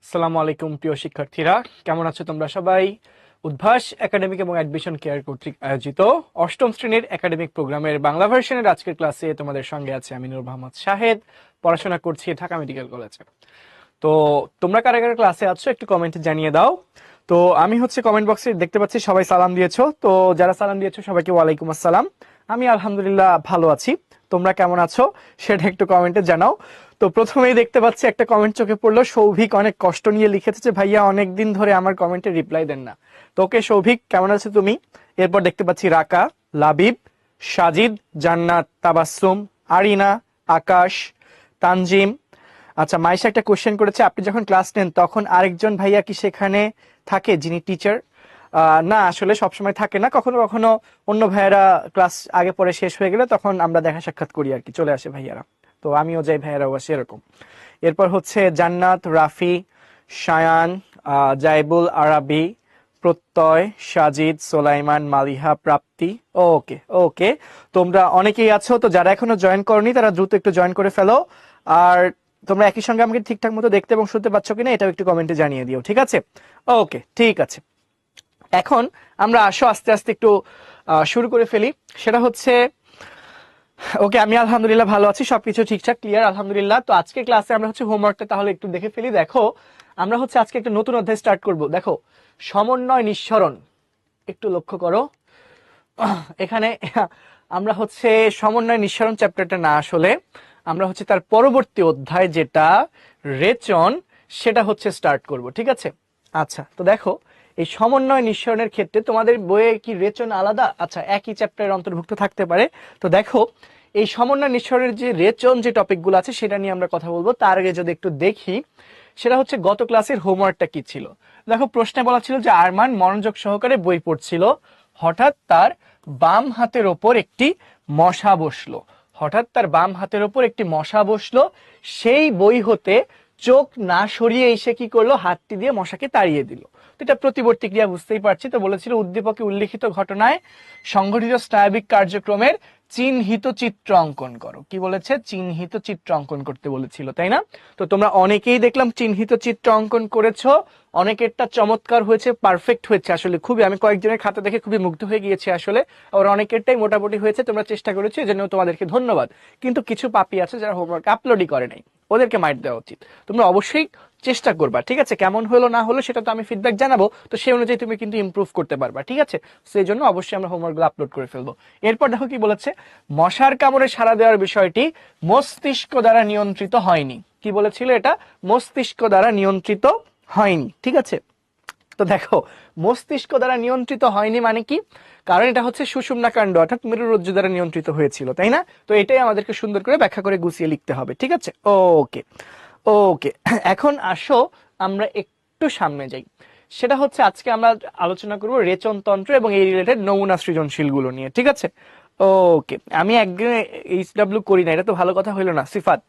আসসালামু আলাইকুম প্রিয় শিক্ষার্থীরা, কেমন আছো তোমরা সবাই? উদ্ভাস একাডেমিক এবং অ্যাডমিশন কেয়ার কর্তৃক আয়োজিত অষ্টম শ্রেণীর একাডেমিক প্রোগ্রামের বাংলা ভার্সনের আজকের ক্লাসে তোমাদের সঙ্গে আছে আমি নূর মোহাম্মদ শাহেদ। পড়াশোনা করছি ঢাকা মেডিকেল কলেজে। তো তোমরা কারা কারা ক্লাসে আছো একটু কমেন্টে জানিয়ে দাও। তো আমি কমেন্ট বক্সে দেখতে পাচ্ছি সবাই সালাম দিয়েছো, তো যারা সালাম দিয়েছো সবাইকে ওয়ালাইকুম আসসালাম। আমি আলহামদুলিল্লাহ ভালো আছি। তোমরা কেমন আছো সেটা একটু কমেন্টে জানাও। তো প্রথমেই দেখতে পাচ্ছি একটা কমেন্ট চোখে পড়লো, সৌভিক অনেক কষ্ট নিয়ে লিখেছে যে ভাইয়া অনেকদিন ধরে আমার কমেন্টে রিপ্লাই দেন না। তো ওকে সৌভিক, কেমন আছো তুমি? এরপর দেখতে পাচ্ছি রাকা, লাবিব, সাজিদ, জান্নাত, তাবাসসুম, আরিনা, আকাশ, তানজিম। আচ্ছা, মাইশা একটা কোশ্চেন করেছে, আপনি যখন ক্লাস নেন তখন আরেকজন ভাইয়া কি সেখানে থাকে যিনি টিচার? না, আসলে সবসময় থাকে না, কখনো কখনো অন্য ভাইয়ারা ক্লাস আগে পরে শেষ হয়ে গেলে তখন আমরা দেখা সাক্ষাৎ করি আর কি, চলে আসে ভাইয়ারা। তো আমিও যাই, ভাইয়ারাও আসে, এরকম। এরপর জান্নাত, রাফি, শায়ান, জাইবুল আরাবি, প্রত্যয়, সাজিদ, সোলাইমান, মালিহা, প্রাপ্তি। ওকে ওকে, তোমরা অনেকেই আছো, তো যারা এখনো জয়েন করনি তারা দ্রুত একটু জয়েন করে ফেলো। আর তোমরা একই সঙ্গে আমাকে ঠিকঠাক মতো দেখতে এবং শুনতে পাচ্ছ কিনা এটাও একটু কমেন্টে জানিয়ে দিও, ঠিক আছে? ওকে, ঠিক আছে। এখন আমরা আসো আস্তে আস্তে একটু শুরু করে ফেলি। সেটা ওকে, আমি আলহামদুলিল্লাহ ভালো আছি, সবকিছু ঠিকঠাক ক্লিয়ার আলহামদুলিল্লাহ। তো আজকে ক্লাসে আমরা হোমওয়ার্কটা তাহলে একটু দেখে ফেলি। দেখো, আমরা আজকে একটা নতুন অধ্যায় স্টার্ট করব। দেখো, সমন্বয় নিঃসরণ। একটু লক্ষ্য করো এখানে আমরা সমন্বয় নিঃসরণ চ্যাপ্টারটা না, আসলে আমরা তার পরবর্তী অধ্যায় যেটা রেচন, সেটা স্টার্ট করব, ঠিক আছে? আচ্ছা, তো দেখো, এই সমন্বয় নিঃসরণের ক্ষেত্রে তোমাদের বইয়ে কি রেচন আলাদা? আচ্ছা, একই চ্যাপ্টারের অন্তর্ভুক্ত থাকতে পারে। তো দেখো, এই সমন্বয় নিঃসরণের যে রেচন যে টপিকগুলো আছে সেটা নিয়ে আমরা কথা বলবো। তার আগে যদি একটু দেখি, সেটা গত ক্লাসের হোমওয়ার্কটা কি ছিল। দেখো, প্রশ্নে বলা ছিল যে আরমান মনোযোগ সহকারে বই পড়ছিল, হঠাৎ তার বাম হাতের ওপর একটি মশা বসলো। হঠাৎ তার বাম হাতের ওপর একটি মশা বসলো, সেই বই হতে চোখ না সরিয়ে এসে কি করলো, হাতটি দিয়ে মশাকে তাড়িয়ে দিল। তো এটা প্রতিবর্তী ক্রিয়া, বুঝতেই পারছি। তো বলেছিল উদ্দীপকে উল্লিখিত ঘটনায় সংঘটিত স্নায়বিক কার্যক্রমের চিহ্নিত চিত্র অঙ্কন করো। কি বলেছে? চিহ্নিত চিত্র অঙ্কন করতে বলেছিল, তাই না? তো তোমরা অনেকেই দেখলাম চিহ্নিত চিত্র অঙ্কন করেছো, অনেকেরটা চমৎকার হয়েছে, পারফেক্ট হয়েছে, আসলে খুবই, আমি কয়েকজনের খাতা দেখে খুবই মুগ্ধ হয়ে গিয়েছি আসলে। আর অনেকেরটাই মোটামুটি হয়েছে, তোমরা চেষ্টা করেছো, এজন্য তোমাদেরকে ধন্যবাদ। কিন্তু কিছু পাপি আছে যারা হোমওয়ার্ক আপলোডই করে নাই, ওদেরকে মাইট দেওয়া উচিত। তোমরা অবশ্যই চেষ্টা করবা, ঠিক আছে? কেমন হলো না হলো সেটা তো আমি ফিডব্যাক জানাবো, তো সেই অনুযায়ী তুমি কিন্তু ইমপ্রুভ করতে পারবা, ঠিক আছে? সেই জন্য অবশ্যই আমরা হোমওয়ার্কগুলো আপলোড করে ফেলবো। এরপর দেখো কি বলেছে, মশার কামড়ে সাড়া দেওয়ার বিষয়টি মস্তিষ্ক দ্বারা নিয়ন্ত্রিত হয়নি। কি বলেছিল এটা? মস্তিষ্ক দ্বারা নিয়ন্ত্রিত হয়নি, ঠিক আছে? তো দেখো, মস্তিষ্ক দ্বারা নিয়ন্ত্রিত হয়নি মানে কি? কারণ এটা সুষুম্না কাণ্ড অর্থাৎ মেরুরজ্জু দ্বারা নিয়ন্ত্রিত হয়েছিল, তাই না? তো এটাই আমাদেরকে সুন্দর করে ব্যাখ্যা করে গুছিয়ে লিখতে হবে, ঠিক আছে? ওকে ওকে, এখন আসো আমরা একটু সামনে যাই। সেটা আজকে আমরা আলোচনা করব রেচনতন্ত্র এবং এই রিলেটেড নমুনা সৃজনশীল গুলো নিয়ে, ঠিক আছে? ওকে, আমি একদিন এইচডব্লিউ করি না, এটা তো ভালো কথা হইলো না, সিফাত।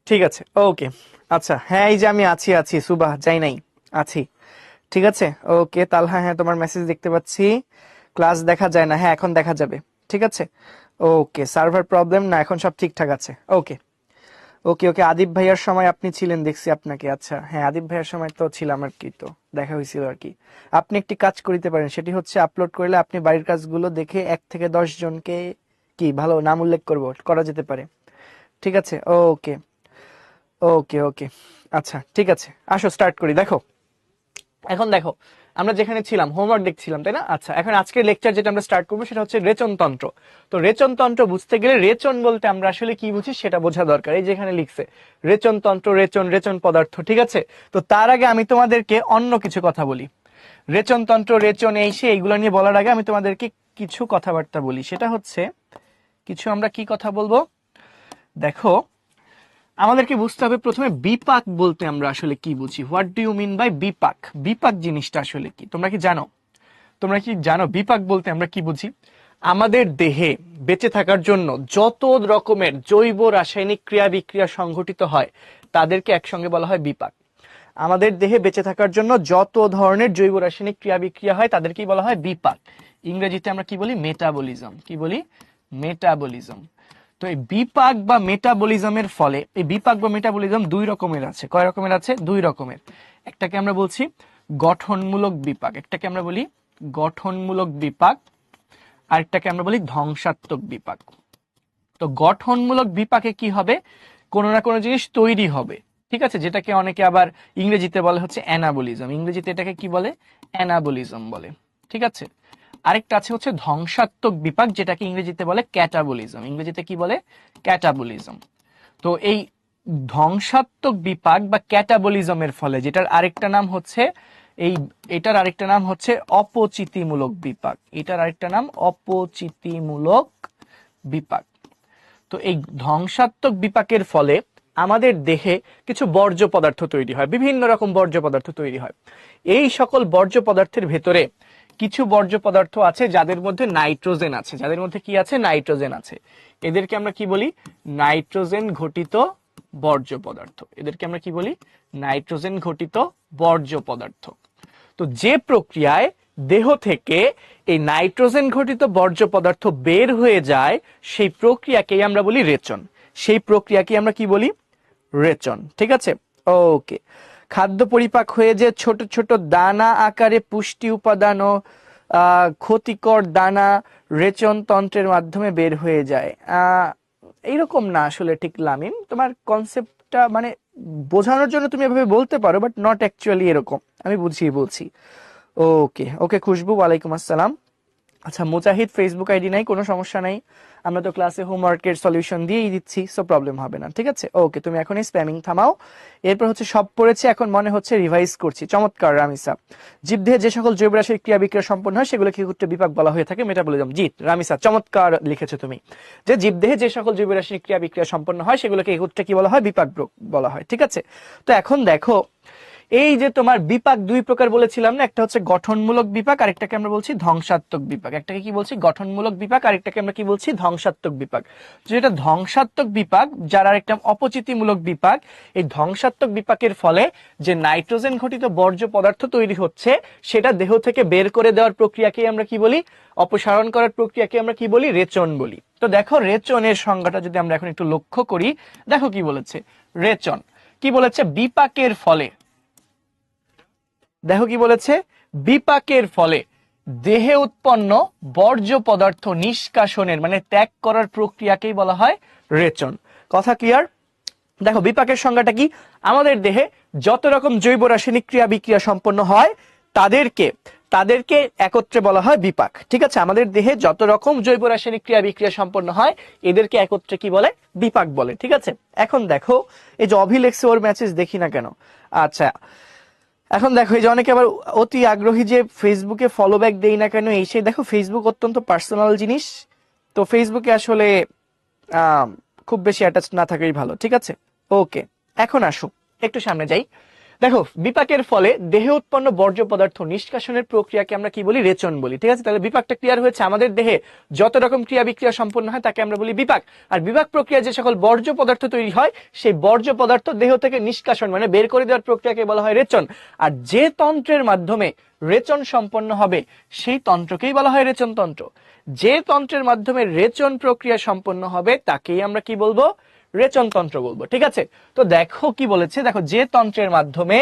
ঠিক আছে, ওকে। আচ্ছা, হ্যাঁ এই যে আমি আছি আছি সুবাহ, যাই নাই, আছি। ঠিক আছে, ওকে তালহা, হ্যাঁ তোমার মেসেজ দেখতে পাচ্ছি। ক্লাস দেখা যায় না, হ্যাঁ এখন দেখা যাবে। ঠিক আছে, ওকে। সার্ভার প্রবলেম না, এখন সব ঠিকঠাক আছে। ওকে ওকে ওকে। আদিব ভাইয়ার সময় আপনি ছিলেন দেখছি আপনাকে। আচ্ছা হ্যাঁ, আদিব ভাইয়ার সময় তো ছিলাম আর কি, তো দেখা হয়েছিল আর কি। আপনি একটি কাজ করিতে পারেন, সেটি হচ্ছে আপলোড করলে আপনি বাড়ির কাজগুলো দেখে 1 থেকে 10 জনকে কি ভালো নাম উল্লেখ করা যেতে পারে। ঠিক আছে, ওকে ওকে ওকে। আচ্ছা ঠিক আছে, আসো স্টার্ট করি। দেখো এখন দেখো, আমরা যেখানে ছিলাম হোমওয়ার্ক দেখছিলাম, তাই না? আচ্ছা, এখন আজকের লেকচার যেটা আমরা স্টার্ট করবো সেটা হচ্ছে রেচনতন্ত্র। তো রেচনতন্ত্র বুঝতে গেলে রেচন বলতে আমরা আসলে কি বুঝি সেটা বোঝা দরকার। এই যেখানে লিখছে রেচনতন্ত্র, রেচন, রেচন পদার্থ। ঠিক আছে, তো তার আগে আমি তোমাদেরকে অন্য কিছু কথা বলি। রেচনতন্ত্র, রেচন, এই সে এইগুলো নিয়ে বলার আগে আমি তোমাদেরকে কিছু কথাবার্তা বলি। সেটা হচ্ছে কিছু, আমরা কি কথা বলবো দেখো, আমাদেরকে বুঝতে হবে প্রথমে বিপাক বলতে আমরা আসলে কি বুঝি। What do you mean by বিপাক? বিপাক জিনিসটা আসলে কি তোমরা কি জানো? তোমরা কি জানো বিপাক বলতে আমরা কি বুঝি? আমাদের দেহে বেঁচে থাকার জন্য যত রকমের জৈব রাসায়নিক ক্রিয়া বিক্রিয়া সংঘটিত হয় তাদেরকে একসঙ্গে বলা হয় বিপাক। আমাদের দেহে বেঁচে থাকার জন্য যত ধরনের জৈব রাসায়নিক ক্রিয়া বিক্রিয়া হয় তাদেরকেই বলা হয় বিপাক। ইংরেজিতে আমরা কি বলি? মেটাবলিজম। কি বলি? মেটাবলিজম। তো এই বিপাক বা মেটাবলিজমের ফলে, এই বিপাক বা মেটাবলিজম দুই রকমের আছে। কয় রকমের আছে? দুই রকমের। একটাকে আমরা বলছি গঠনমূলক বিপাক, একটাকে আমরা বলি গঠনমূলক বিপাক, আরেকটাকে আমরা বলি ধ্বংসাত্মক বিপাক। তো গঠনমূলক বিপাকে কি হবে? কোনো না কোনো জিনিস তৈরি হবে, ঠিক আছে, যেটাকে অনেকে আবার ইংরেজিতে বলে হচ্ছে অ্যানাবলিজম। ইংরেজিতে এটাকে কি বলে? অ্যানাবলিজম বলে। ঠিক আছে, আরেকটা আছে হচ্ছে ধ্বংসাত্মক বিপাক, যেটাকে ইংরেজিতে বলে ক্যাটাবলিজম। ইংরেজিতে কি বলে? ক্যাটাবলিজম। তো এই ধ্বংসাত্মক বিপাক বা ক্যাটাবলিজমের ফলে, যেটার আরেকটা নাম হচ্ছে এই, এটার আরেকটা নাম হচ্ছে অপচিতিমূলক বিপাক। এটার আরেকটা নাম অপচিতিমূলক বিপাক। তো এই ধ্বংসাত্মক বিপাকের ফলে আমাদের দেহে কিছু বর্জ্য পদার্থ তৈরি হয়, বিভিন্ন রকম বর্জ্য পদার্থ তৈরি হয়। এই সকল বর্জ্য পদার্থের ভেতরে কিছু বর্জ্য পদার্থ আছে যাদের মধ্যে নাইট্রোজেন আছে। যাদের মধ্যে কি আছে? নাইট্রোজেন আছে। এদেরকে আমরা কি বলি? নাইট্রোজেন ঘটিত বর্জ্য পদার্থ। এদেরকে আমরা কি বলি? নাইট্রোজেন ঘটিত বর্জ্য পদার্থ। তো যে প্রক্রিয়ায় দেহ থেকে এই নাইট্রোজেন ঘটিত বর্জ্য পদার্থ বের হয়ে যায় সেই প্রক্রিয়াকেই আমরা বলি রেচন। সেই প্রক্রিয়াকে আমরা কি বলি? রেচন। ঠিক আছে, ওকে। খাদ্য পরিপাক হয়ে যে ছোট ছোট দানা আকারে পুষ্টি উপাদান ও ক্ষতিকর দানা রেচন তন্ত্রের মাধ্যমে বের হয়ে যায়। এইরকম না আসলে, ঠিক লামিম, তোমার কনসেপ্টটা মানে বোঝানোর জন্য তুমি এভাবে বলতে পারো, বাট নট অ্যাকচুয়ালি এরকম। আমি বুঝিয়ে বলছি। ওকে ওকে। খুশবু, ওয়ালাইকুম আসসালাম। আচ্ছা, মুজাহিদ ফেসবুক আইডি নাই, কোনো সমস্যা নাই, আমরা তো ক্লাসে হোমওয়ার্কের সলিউশন দিয়েই দিচ্ছি, সো প্রবলেম হবে না। ঠিক আছে, ওকে, তুমি এখনই স্প্যামিং থামাও। এরপর হচ্ছে সব পড়েছে, এখন মনে হচ্ছে রিভাইজ করছি। চমৎকার রামিসা। জীবদেহে যে সকল জৈব রাসায়নিক ক্রিয়া বিক্রিয়া সম্পন্ন হয় সেগুলোকে ক্ষুদ্র বিপাক বলা হয়ে থাকে, মেটাবলিজম। জি রামিসা, চমৎকার লিখেছো তুমি, যে জীবদেহে যে সকল জৈব রাসায়নিক ক্রিয়া বিক্রিয়া সম্পন্ন হয় সেগুলোকে ক্ষুদ্র কি বলা হয়? বিপাক বলা হয়। ঠিক আছে, তো এখন দেখো, এই যে তোমার বিপাক দুই প্রকার বলেছিলাম না, একটা হচ্ছে গঠনমূলক বিপাক, আরেকটাকে আমরা বলছি ধ্বংসাত্মক বিপাক। একটাকে কি বলছি? গঠনমূলক বিপাক, আরেকটাকে আমরা কি বলছি? ধ্বংসাত্মক বিপাক। যেটা ধ্বংসাত্মক বিপাক, যার আরেকটা অপচিতিমূলক বিপাক, এই ধ্বংসাত্মক বিপাকের ফলে যে নাইট্রোজেন ঘটিত বর্জ্য পদার্থ তৈরি হচ্ছে সেটা দেহ থেকে বের করে দেওয়ার প্রক্রিয়াকে আমরা কি বলি? অপসারণ করার প্রক্রিয়াকে আমরা কি বলি? রেচন বলি। তো দেখো, রেচনের সংজ্ঞাটা যদি আমরা এখন একটু লক্ষ্য করি, দেখো কি বলেছে রেচন। কি বলেছে? বিপাকের ফলে, দেখো কি বলেছে? বিপাকের ফলে দেহে উৎপন্ন বর্জ্য পদার্থ নিষ্কাশনের মানে ত্যাগ করার প্রক্রিয়াকেই বলা হয় রেচন। কথা ক্লিয়ার? দেখো বিপাকের সংজ্ঞাটা কি? আমাদের দেহে যত রকম জৈব রাসায়নিক ক্রিয়া বিক্রিয়া সম্পন্ন হয় তাদেরকে তাদেরকে একত্রে বলা হয় বিপাক। ঠিক আছে, আমাদের দেহে যত রকম জৈব রাসায়নিক ক্রিয়া বিক্রিয়া সম্পন্ন হয় এদেরকে একত্রে কি বলে? বিপাক বলে। ঠিক আছে, এখন দেখো, এই যে অভিলেখে ওর মেসেজ দেখি না কেন। আচ্ছা, এখন দেখো, এই যে অনেকে আবার অতি আগ্রহী যে ফেসবুকে ফলো ব্যাক দেই না কেন, এই সেই। দেখো, ফেসবুক অত্যন্ত পার্সোনাল জিনিস, তো ফেসবুকে আসলে খুব বেশি অ্যাটাচ না থাকাই ভালো। ঠিক আছে, ওকে। এখন আসো একটু সামনে যাই। দেখো, বিপাকের ফলে দেহে উৎপন্ন বর্জ্য পদার্থ নিষ্কাশনের প্রক্রিয়াকে আমরা কি বলি? রেচন বলি। ঠিক আছে, তাহলে বিপাকটা ক্লিয়ার হয়েছে। আমাদের দেহে যত রকম ক্রিয়া বিক্রিয়া সম্পন্ন হয় তাকে আমরা বলি বিপাক। আর বিপাক প্রক্রিয়া যে সকল বর্জ্য পদার্থ তৈরি হয়, সেই বর্জ্য পদার্থ দেহ থেকে নিষ্কাশন মানে বের করে দেওয়ার প্রক্রিয়াকে বলা হয় রেচন। আর যে তন্ত্রের মাধ্যমে রেচন সম্পন্ন হবে সেই তন্ত্রকেই বলা হয় রেচন তন্ত্র। যে তন্ত্রের মাধ্যমে রেচন প্রক্রিয়া সম্পন্ন হবে তাকেই আমরা কি বলবো? রেচন তন্ত্র বলবো। ঠিক আছে, তো দেখো কি বলেছে, দেখো যে তন্ত্রের মাধ্যমে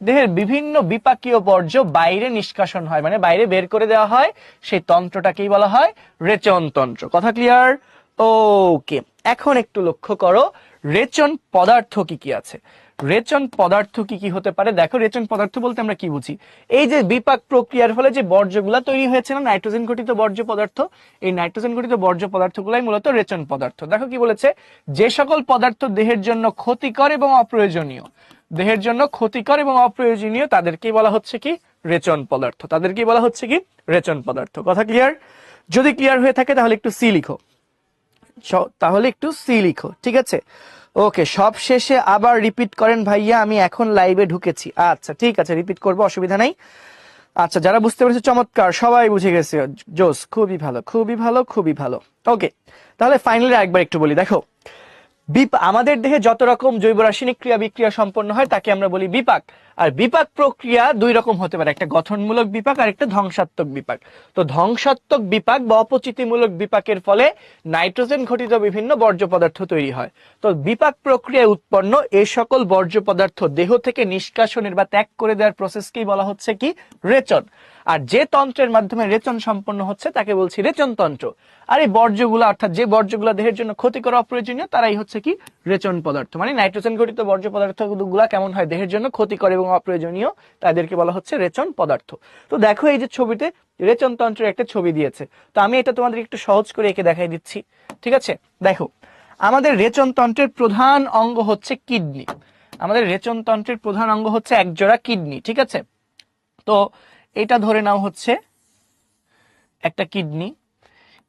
দেহের বিভিন্ন বিপাকীয় বর্জ্য বাইরে নিষ্কাশন হয় মানে বাইরে বের করে দেওয়া হয়, সেই তন্ত্রটাকেই বলা হয় রেচন তন্ত্র। কথা ক্লিয়ার? ওকে, এখন একটু লক্ষ্য করো রেচন পদার্থ কি কি আছে। রেচন পদার্থ কি কি হতে পারে? দেখো, রেচন পদার্থ বলতে আমরা কি বুঝি? এই যে বিপাক প্রক্রিয়ার ফলে যে বর্জ্যগুলা তৈরি হয়েছে না, নাইট্রোজেন ঘটিত বর্জ্য পদার্থ, এই নাইট্রোজেন ঘটিত বর্জ্য পদার্থগুলাই মূলত রেচন পদার্থ। দেখো কি বলেছে, যে সকল পদার্থ দেহের জন্য ক্ষতিকর এবং অপ্রয়োজনীয়, দেহের জন্য ক্ষতিকর এবং অপ্রয়োজনীয় তাদেরকেই বলা হচ্ছে কি? রেচন পদার্থ। তাদেরকেই বলা হচ্ছে কি? রেচন পদার্থ। কথা ক্লিয়ার? যদি ক্লিয়ার হয়ে থাকে তাহলে একটু সি লিখো, তাহলে একটু সি লিখো। ঠিক আছে, ওকে। সব শেষে আবার রিপিট করেন ভাইয়া, আমি এখন লাইভে ঢুকেছি। আচ্ছা ঠিক আছে, রিপিট করবো, অসুবিধা নাই। আচ্ছা, যারা বুঝতে পেরেছে চমৎকার, সবাই বুঝে গেছে, জোস, খুবই ভালো খুবই ভালো খুবই ভালো। ওকে, তাহলে ফাইনালি একবার একটু বলি। দেখো, আমাদের দেহে যত রকম জৈব রাসায়নিক ক্রিয়া বিক্রিয়া সম্পন্ন হয় তাকে আমরা বলি বিপাক। আর বিপাক প্রক্রিয়া দুই রকম হতে পারে, একটা গঠনমূলক বিপাক আর একটা ধ্বংসাত্মক বিপাক। তো ধ্বংসাত্মক বিপাক বা অপচিতিমূলক বিপাকের ফলে নাইট্রোজেন ঘটিত বিভিন্ন বর্জ্য পদার্থ তৈরি হয়। তো বিপাক প্রক্রিয়ায় উৎপন্ন এই সকল বর্জ্য পদার্থ দেহ থেকে নিষ্কাশনের বা ত্যাগ করে দেওয়ার প্রসেসকেই বলা হচ্ছে কি? রেচন। আর যে তন্ত্রের মাধ্যমে রেচন সম্পন্ন হচ্ছে তাকে বলছি রেচন তন্ত্র। আর এই বর্জ্যগুলো, অর্থাৎ যে বর্জ্যগুলো দেহের জন্য ক্ষতিকর অপ্রয়োজনীয়, তারাই হচ্ছে কি? রেচন পদার্থ। মানে নাইট্রোজেন ঘটিত বর্জ্য পদার্থগুলো কেমন হয়? দেহের জন্য ক্ষতিকর এবং অপ্রয়োজনীয়, তাদেরকে বলা হচ্ছে রেচন পদার্থ। তো দেখো, এই যে ছবিতে রেচন তন্ত্রের একটা ছবি দিয়েছে, তো আমি এটা তোমাদের একটু সহজ করে এঁকে দেখাই দিচ্ছি। ঠিক আছে, দেখো, আমাদের রেচন তন্ত্রের প্রধান অঙ্গ হচ্ছে কিডনি। আমাদের রেচন তন্ত্রের প্রধান অঙ্গ হচ্ছে একজোড়া কিডনি। ঠিক আছে, তো এটা ধরে নাও হচ্ছে একটা কিডনি,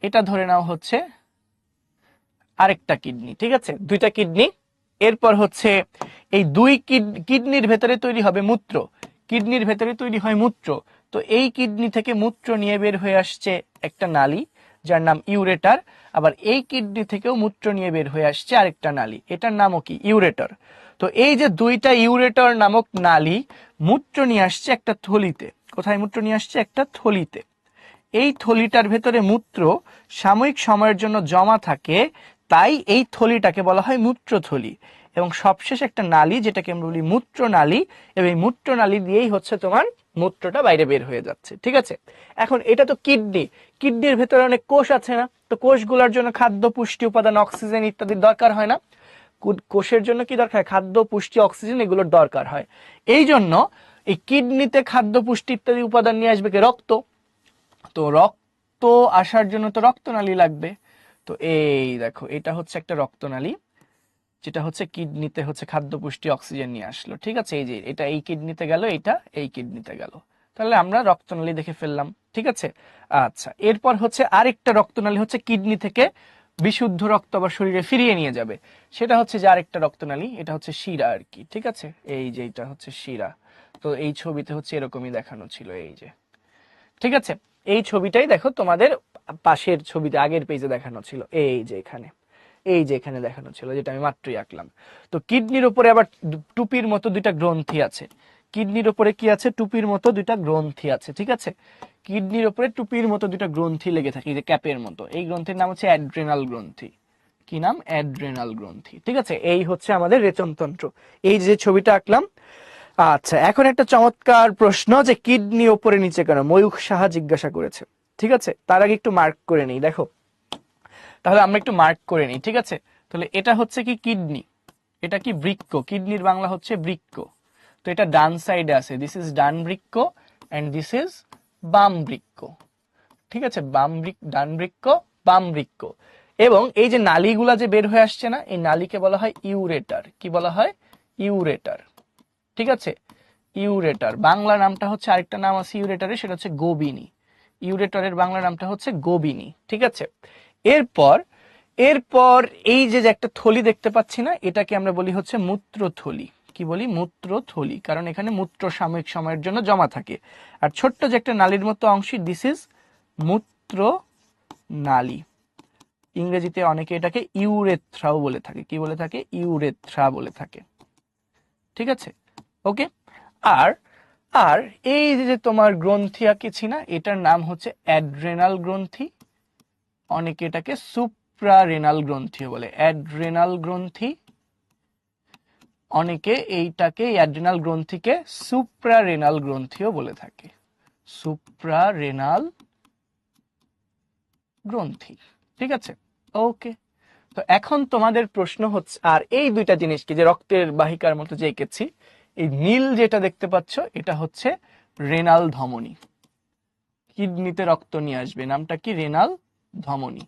এটা ধরে নাও হচ্ছে আরেকটা কিডনি। ঠিক আছে, দুইটা কিডনি। এরপর হচ্ছে এই দুই কিডনির ভেতরে তৈরি হবে মূত্র, কিডনির ভেতরে তৈরি হয় মূত্র। তো এই কিডনি থেকে মূত্র নিয়ে বের হয়ে আসছে একটা নালী যার নাম ইউরেটার। আবার এই কিডনি থেকেও মূত্র নিয়ে বের হয়ে আসছে আরেকটা নালী, এটার নামও কি? ইউরেটার। তো এই যে দুইটা ইউরেটার নামক নালী মূত্র নিয়ে আসছে একটা থলিতে। কোথায় মূত্র নিয়ে আসছে? একটা থলিতে। এই থলিটার ভেতরে মূত্র সাময়িক সময়ের জন্য জমা থাকে, তাই এই থলিটাকে বলা হয় মূত্রথলি। এবং সবশেষ একটা নালী যেটাকে আমরা বলি মূত্রনালী, এবং এই মূত্রনালী দিয়েই হচ্ছে তোমার মূত্রটা বাইরে বের হয়ে যাচ্ছে। ঠিক আছে, এখন এটা তো কিডনি, কিডনির ভেতরে অনেক কোষ আছে না? তো কোষগুলোর জন্য খাদ্য, পুষ্টি উপাদান, অক্সিজেন ইত্যাদির দরকার হয় না? কোষের জন্য কি দরকার? খাদ্য, পুষ্টি, অক্সিজেন, এগুলোর দরকার হয়। এই জন্য এই কিডনিতে খাদ্য, পুষ্টি ইত্যাদি উপাদান নিয়ে আসবে কি? রক্ত। তো রক্ত আসার জন্য তো রক্তনালী লাগবে। তো এই দেখো, এটা হচ্ছে একটা রক্তনালী যেটা হচ্ছে কিডনিতে হচ্ছে খাদ্য, পুষ্টি, অক্সিজেন নিয়ে আসলো। ঠিক আছে, এই যে এটা এই কিডনিতে গেল, এটা এই কিডনিতে গেল, তাহলে আমরা রক্তনালী দেখে ফেললাম। ঠিক আছে, আচ্ছা, এরপর হচ্ছে আরেকটা রক্তনালী হচ্ছে কিডনি থেকে বিশুদ্ধ রক্ত আবার শরীরে ফিরিয়ে নিয়ে যাবে, সেটা হচ্ছে যে আরেকটা রক্তনালী, এটা হচ্ছে শিরা আর কি। ঠিক আছে, এই যে এটা হচ্ছে শিরা। তো এই ছবিতে হচ্ছে এরকমই দেখানো ছিল, এই যে। ঠিক আছে, এই ছবিটাই দেখো তোমাদের পাশের ছবিতে আগের পেজে দেখানো ছিল, এই যে এখানে, এই যে এখানে দেখানো ছিল, যেটা আমি মাত্রই আঁকলাম। তো কিডনির উপরে আবার টুপির মতো দুইটা গ্রন্থি আছে। কিডনির উপরে কি আছে? টুপির মতো দুইটা গ্রন্থি আছে। ঠিক আছে, কিডনির উপরে টুপির মতো দুইটা গ্রন্থি লেগে থাকে, এই যে ক্যাপের মতো। এই গ্রন্থির নাম হচ্ছে অ্যাড্রেনাল গ্রন্থি। কি নাম? অ্যাড্রেনাল গ্রন্থি। ঠিক আছে, এই হচ্ছে আমাদের রেচনতন্ত্র, এই যে ছবিটা আঁকলাম। আচ্ছা, এখন একটা চমৎকার প্রশ্ন, যে কিডনি ওপরে নিচে কেন? ময়ূখ সাহা জিজ্ঞাসা করেছে। ঠিক আছে, তার আগে একটু মার্ক করে নেই। দেখো, তাহলে আমরা একটু মার্ক করে নিই। ঠিক আছে, তাহলে এটা হচ্ছে কি? কিডনি। এটা কি? বৃক্ক। কিডনির বাংলা হচ্ছে বৃক্ক। তো এটা ডান সাইডে আছে, দিস ইজ ডান বৃক্ক এন্ড দিস ইজ বাম বৃক্ক। ঠিক আছে, ডান বৃক্ক, বাম বৃক্ক। এবং এই যে নালীগুলা যে বের হয়ে আসছে না, এই নালীকে বলা হয় ইউরেটার। কি বলা হয়? ইউরেটার। ঠিক আছে, ইউরেটার বাংলা নামটা হচ্ছে, আরেকটা নাম আছে ইউরেটারের, সেটা হচ্ছে গোবিনী। ইউরেটরের বাংলা নামটা হচ্ছে গোবিনী। ঠিক আছে, এরপর এরপর এই যে একটা থলি দেখতে পাচ্ছি না, এটাকে আমরা বলি হচ্ছে মূত্রথলি। কি বলি, মূত্রথলি, কারণ এখানে মূত্র সাময়িক সময়ের জন্য জমা থাকে। আর ছোট্ট যে একটা নালীর মতো অংশ, দিস ইজ মূত্র নালী। ইংরেজিতে অনেকে এটাকে ইউরেথ্রাও বলে থাকে। কি বলে থাকে? ইউরেথ্রা বলে থাকে। ঠিক আছে, ওকে। আর আর এই যে তোমার গ্রন্থি আঁকেছি না, এটার নাম হচ্ছে অ্যাড্রেনাল গ্রন্থি। অনেকে এটাকে সুপ্রারেনাল গ্রন্থিও বলে। অ্যাড্রেনাল গ্রন্থি, অনেকে এইটাকে অ্যাড্রেনাল গ্রন্থিকে সুপ্রারেনাল গ্রন্থিও বলে থাকে। সুপ্রারেনাল গ্রন্থি। ঠিক আছে, ওকে। তো এখন তোমাদের প্রশ্ন হচ্ছে, আর এই দুইটা জিনিস কি, যে রক্তের বাহিকার মতো যে এঁকেছি, এই নীল যেটা দেখতে পাচ্ছ এটা হচ্ছে রেনাল ধমনী। কিডনিতে রক্ত নিয়ে আসবে, নামটা কি? রেনাল ধমনী।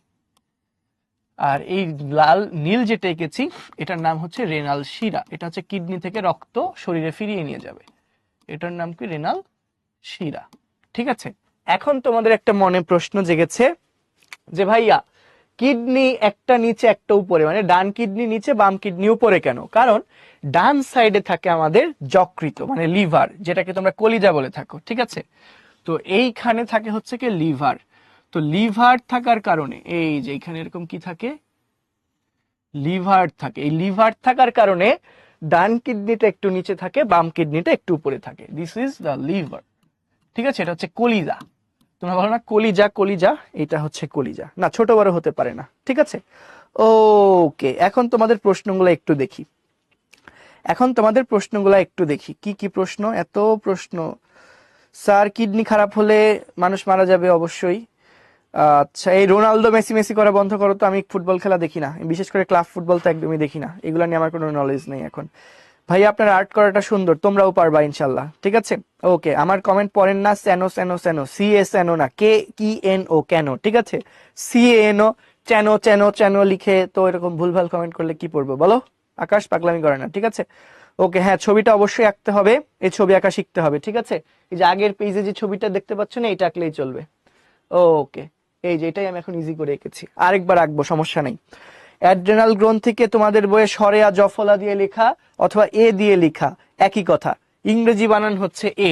আর এই লাল নীল যেটা এঁকেছি এটার নাম হচ্ছে রেনাল শিরা। এটা হচ্ছে কিডনি থেকে রক্ত শরীরে ফিরিয়ে নিয়ে যাবে, এটার নাম কি? রেনাল শিরা। ঠিক আছে, এখন তোমাদের একটা মনে প্রশ্ন জেগেছে যে ভাইয়া কিডনি একটা নিচে একটা উপরে, মানে ডান কিডনি নিচে বাম কিডনি উপরে কেন? কারণ ডান সাইডে থাকে আমাদের যকৃত মানে লিভার, যেটাকে তোমরা কলিজা বলে থাকো। ঠিক আছে, তো এইখানে থাকে হচ্ছে কি লিভার। তো লিভার থাকার কারণে এই যে এখানে এরকম কি থাকে? লিভার থাকে। এই লিভার থাকার কারণে ডান কিডনিটা একটু নিচে থাকে, বাম কিডনিটা একটু উপরে থাকে। This is the liver. ঠিক আছে, এটা হচ্ছে কলিজা। তোমরা বলো না কলিজা কলিজা, এটা হচ্ছে কলিজা। না, ছোট বড় হতে পারে না। ঠিক আছে, ওকে। এখন তোমাদের প্রশ্নগুলো একটু দেখি। কি কি প্রশ্ন? এত প্রশ্ন। স্যার কিডনি খারাপ হলে মানুষ মারা যাবে? অবশ্যই। আচ্ছা, এই রোনালদো মেসি মেসি করা বন্ধ করো তো, আমি ফুটবল খেলা দেখি না, বিশেষ করে ক্লাব ফুটবল তো একদমই দেখি না, এগুলো নিয়ে আমার কোনো নলেজ নেই এখন। ভাই আপনার আর্ট করাটা সুন্দর, তোমরাও পারবা ইনশাল্লাহ। ঠিক আছে, ওকে। আমার কমেন্ট পড়েন না, স্যানো স্যানো স্যানো, সি এস এন ও না, কে কি এন ও, কেন? ঠিক আছে, সি এন ও, চ্যানো চ্যানো চ্যানো লিখে তো এরকম ভুলভাল কমেন্ট করলে কি পড়বো বলো? আকাশ পাগলামি করে না। ঠিক আছে, ওকে। হ্যাঁ, ছবিটা অবশ্যই আঁকতে হবে, এই ছবি আঁকা শিখতে হবে। ঠিক আছে, এই যে আগের পেজে যে ছবিটা দেখতে পাচ্ছ না, এটা আঁকলেই চলবে। ওকে, এই যে এটাই আমি এখন ইজি করে এঁকেছি, আরেকবার আঁকবো, সমস্যা নেই। অ্যাড্রেনাল গ্রন্থিকে তোমাদের বইয়ে সরেয়া জফলা দিয়ে লেখা অথবা এ দিয়ে লেখা একই কথা, ইংরেজি বানান হচ্ছে এ।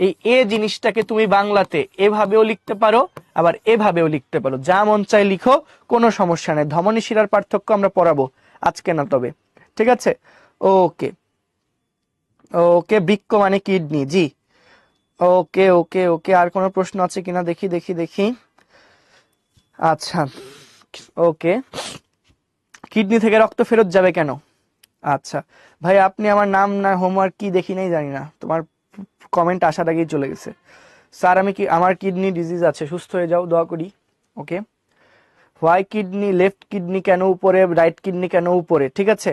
এই এ জিনিসটাকে তুমি বাংলাতে এভাবেও লিখতে পারো, আবার এভাবেও লিখতে পারো, যা মন চাই লিখো, কোনো সমস্যা নেই। ধমনী শিরার পার্থক্য আমরা পড়াবো, আজকে না তবে। ঠিক আছে, ওকে ওকে। বৃক্ক মানে কিডনি, জি। ওকে ওকে ওকে, আর কোনো প্রশ্ন আছে কিনা দেখি দেখি দেখি। আচ্ছা, ওকে। কিডনি থেকে রক্ত ফেরত যাবে কেন? আচ্ছা ভাই, আপনি আমার নাম না হোমওয়ার্ক কি দেখি নাই জানি না, তোমার কমেন্ট আসার আগেই চলে গেছে। স্যার আমি কি, আমার কিডনি ডিজিজ আছে, সুস্থ হয়ে যাও, দোয়া করি। ওকে। হোয়াই কিডনি, লেফট কিডনি কেন উপরে, রাইট কিডনি কেন উপরে? ঠিক আছে,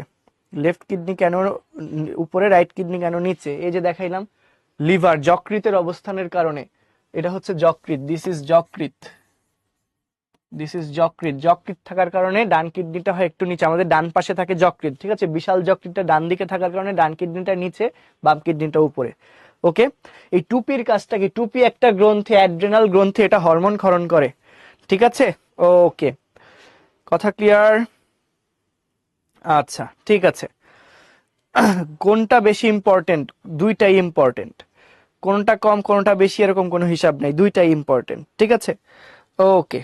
লেফট কিডনি কেন উপরে, রাইট কিডনি কেন নিচে? এই যে দেখাইলাম, লিভার যকৃতের অবস্থানের কারণে। এটা হচ্ছে যকৃত, দিস ইজ যকৃত, দিস ইজ যকৃত। যকৃত থাকার কারণে ডান কিডনিটা হয় একটু নিচে, আমাদের ডান পাশে থাকে যকৃত। ঠিক আছে, বিশাল যকৃতটা ডান দিকে থাকার কারণে ডান কিডনিটা নিচে, বাম কিডনিটা উপরে। ওকে। এই টুপির কাজটা কি? টুপি একটা গ্রন্থি, অ্যাড্রেনাল গ্রন্থি, এটা হরমোন ক্ষরণ করে। ঠিক আছে, ওকে, কথা ক্লিয়ার? আচ্ছা, ঠিক আছে। কোনটা বেশি ইম্পর্টেন্ট? দুইটাই ইম্পর্টেন্ট, কোনটা কম কোনটা বেশি এরকম কোনো হিসাব নেই, দুইটাই ইম্পর্টেন্ট। ঠিক আছে, ওকে।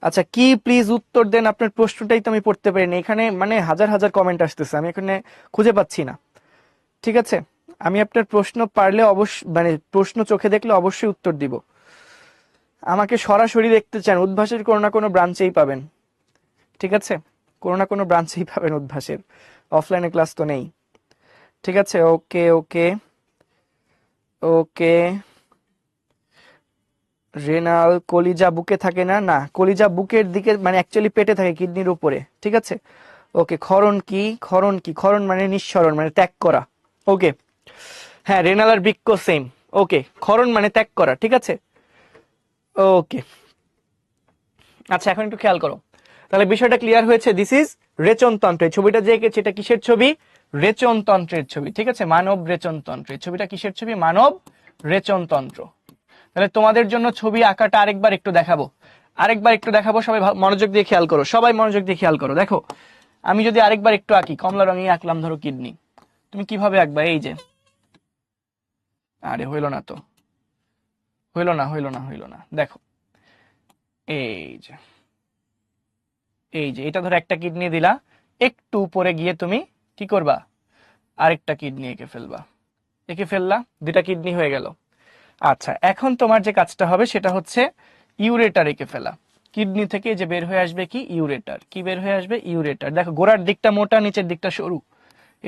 আচ্ছা, কি প্লিজ উত্তর দেন, আপনার প্রশ্নটাই তো আমি পড়তে পারিনি, এখানে মানে হাজার হাজার কমেন্ট আসতেছে, আমি এখানে খুঁজে পাচ্ছি না। ঠিক আছে, আমি আপনার প্রশ্ন পারলে অবশ্যই, মানে প্রশ্ন চোখে দেখলে অবশ্যই উত্তর দিব। আমাকে সরাসরি দেখতে চান, উদ্ভাসের কোনো না কোনো ব্রাঞ্চেই পাবেন। ঠিক আছে, কোনো না কোনো ব্রাঞ্চেই পাবেন উদ্ভাসের, অফলাইনে ক্লাস তো নেই। ঠিক আছে, ওকে ওকে ওকে। রেনাল, কলিজা বুকে থাকে না, না কলিজা বুকের দিকে, মানে অ্যাকচুয়ালি পেটে থাকে, কিডনির উপরে। ঠিক আছে, ওকে। ক্ষরণ কি? ক্ষরণ কি? ক্ষরণ মানে নিঃসরণ, মানে ত্যাগ করা। ওকে, হ্যাঁ, রেনাল আর বৃক্ক সেম। ওকে, ক্ষরণ মানে ত্যাগ করা। ঠিক আছে, ওকে। আচ্ছা, এখন একটু খেয়াল করো, তাহলে বিষয়টা ক্লিয়ার হয়েছে। দিস ইজ রেচনতন্ত্র। ছবিটা যে এঁকেছি এটা কিসের ছবি? রেচনতন্ত্রের ছবি। ঠিক আছে, মানব রেচনতন্ত্রের ছবিটা কিসের ছবি? মানব রেচনতন্ত্র। তাহলে তোমাদের জন্য ছবি আঁকাটা আরেকবার একটু দেখাবো, সবাই মনোযোগ দিয়ে খেয়াল করো, সবাই মনোযোগ দিয়ে খেয়াল করো। দেখো, আমি যদি আরেকবার একটু আঁকি, কমলা রঙে আঁকলাম ধরো কিডনি, তুমি কিভাবে আঁকবা? এই যে, আরে হইল না তো, হইল না, দেখো এই যে, এই যে এটা ধরো একটা কিডনি দিলা, একটু উপরে গিয়ে তুমি কি করবা, আরেকটা কিডনি এঁকে ফেললা, দুটা কিডনি হয়ে গেল। আচ্ছা, এখন তোমার যে কাজটা হবে সেটা হচ্ছে ইউরেটার এঁকে ফেলা। কিডনি থেকে যে বের হয়ে আসবে কি ইউরেটার, কি বের হয়ে আসবে ইউরেটার। দেখো গোড়ার দিকটা মোটা, নিচের দিকটা সরু,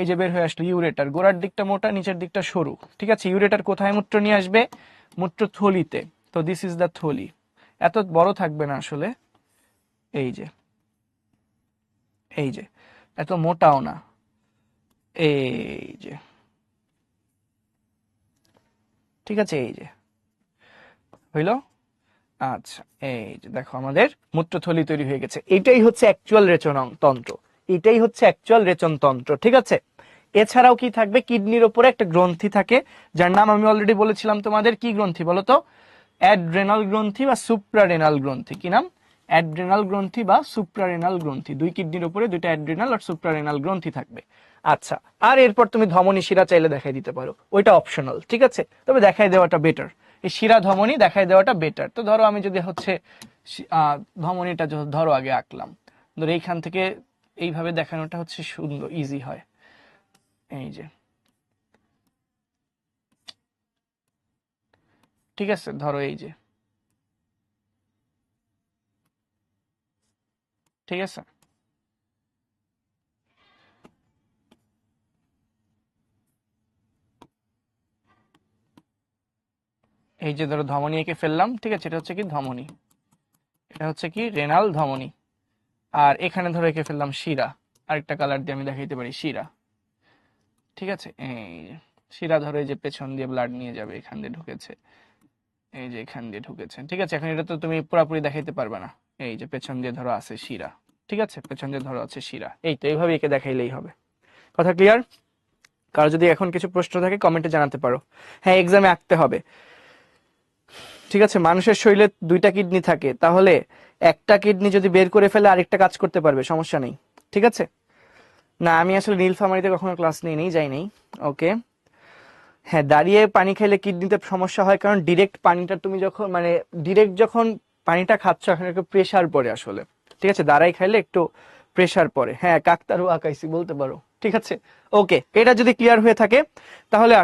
এই যে বের হয়ে আসলো ইউরেটার, গোড়ার দিকটা মোটা, নিচের দিকটা সরু। ঠিক আছে, ইউরেটার কোথায় মূত্র নিয়ে আসবে? মূত্রথলিতে। তো দিস ইজ দ্য থলি। এত বড় থাকবে না আসলে, এই যে, এই যে, এত মোটাও না, এই যে, ঠিক আছে, এই যে হইল। আচ্ছা, এই যে দেখো আমাদের মূত্রথলি তৈরি হয়ে গেছে। এটাই হচ্ছে অ্যাকচুয়াল রেচন তন্ত্র, এটাই হচ্ছে অ্যাকচুয়াল রেচন তন্ত্র। ঠিক আছে, এছাড়াও কি থাকবে, কিডনির উপরে একটা গ্রন্থি থাকে যার নাম আমি অলরেডি বলেছিলাম তোমাদের। কি গ্রন্থি বলতো? অ্যাড্রেনাল গ্রন্থি বা সুপ্রারেনাল গ্রন্থি। কি নাম? অ্যাড্রেনাল গ্রন্থি বা সুপ্রারেনাল গ্রন্থি। দুই কিডনির উপরে দুইটা অ্যাড্রেনাল আর সুপ্রারেনাল গ্রন্থি থাকবে। আচ্ছা, আর এরপর তুমি ধমনী শিরা চাইলে দেখাই দিতে পারো, ওইটা অপশনাল। ঠিক আছে, তবে দেখাই দেওয়াটা বেটার, এই শিরা ধমনী দেখাই দেওয়াটা বেটার। তো ধরো আমি যদি হচ্ছে ধমনীটা ধরো আগে আঁকলাম, ধরো এইখান থেকে এইভাবে দেখানোটা হচ্ছে সুন্দর, ইজি হয়। এই যে, ঠিক আছে, ধরো এই যে, ঠিক আছে, এই যে ধরো ধমনী এঁকে ফেললাম। ঠিক আছে, এটা হচ্ছে কি ধমনী, এটা হচ্ছে কি রেনাল ধমনী। আর এখানে ধরো এঁকে ফেললাম শিরা, আরেকটা কালার দিয়ে আমি দেখাইতে পারি শিরা। ঠিক আছে, এই যে শিরা ধরো এই যে পেছন দিয়ে ব্লাড নিয়ে যাবে, এখান দিয়ে ঢুকেছে, এই যে এখান দিয়ে ঢুকেছে। ঠিক আছে, এখন এটা তো তুমি পুরোপুরি দেখাইতে পারবে না, এই যে পেছন দিয়ে ধরো আছে শিরা। ঠিক আছে, পেছন দিয়ে ধরো আছে শিরা। এই তো এইভাবে এঁকে দেখাইলেই হবে। কথা ক্লিয়ার? কারো যদি এখন কিছু প্রশ্ন থাকে কমেন্টে জানাতে পারো। হ্যাঁ, এক্সামে আঁকতে হবে। ঠিক আছে, মানুষের শরীরে দুইটা কিডনি থাকে, তাহলে একটা কিডনি যদি বের করে ফেলে আরেকটা কাজ করতে পারবে, সমস্যা নেই। ঠিক আছে, না আমি আসলে নীলফামারীতে কখনো ক্লাস নেই, যাই নেই। ওকে, হ্যাঁ, দাঁড়িয়ে পানি খাইলে কিডনিতে সমস্যা হয়, কারণ ডিরেক্ট পানিটা তুমি যখন মানে ডিরেক্ট যখন পানিটা খাচ্ছ এখন একটু প্রেশার পড়ে আসলে। ঠিক আছে, দাঁড়াই খাইলে একটু প্রেশার পড়ে। হ্যাঁ, কাকতারু আঁকাইছি বলতে পারো। ঠিক আছে, ওকে, এটা যদি ক্লিয়ার হয়ে থাকে তাহলে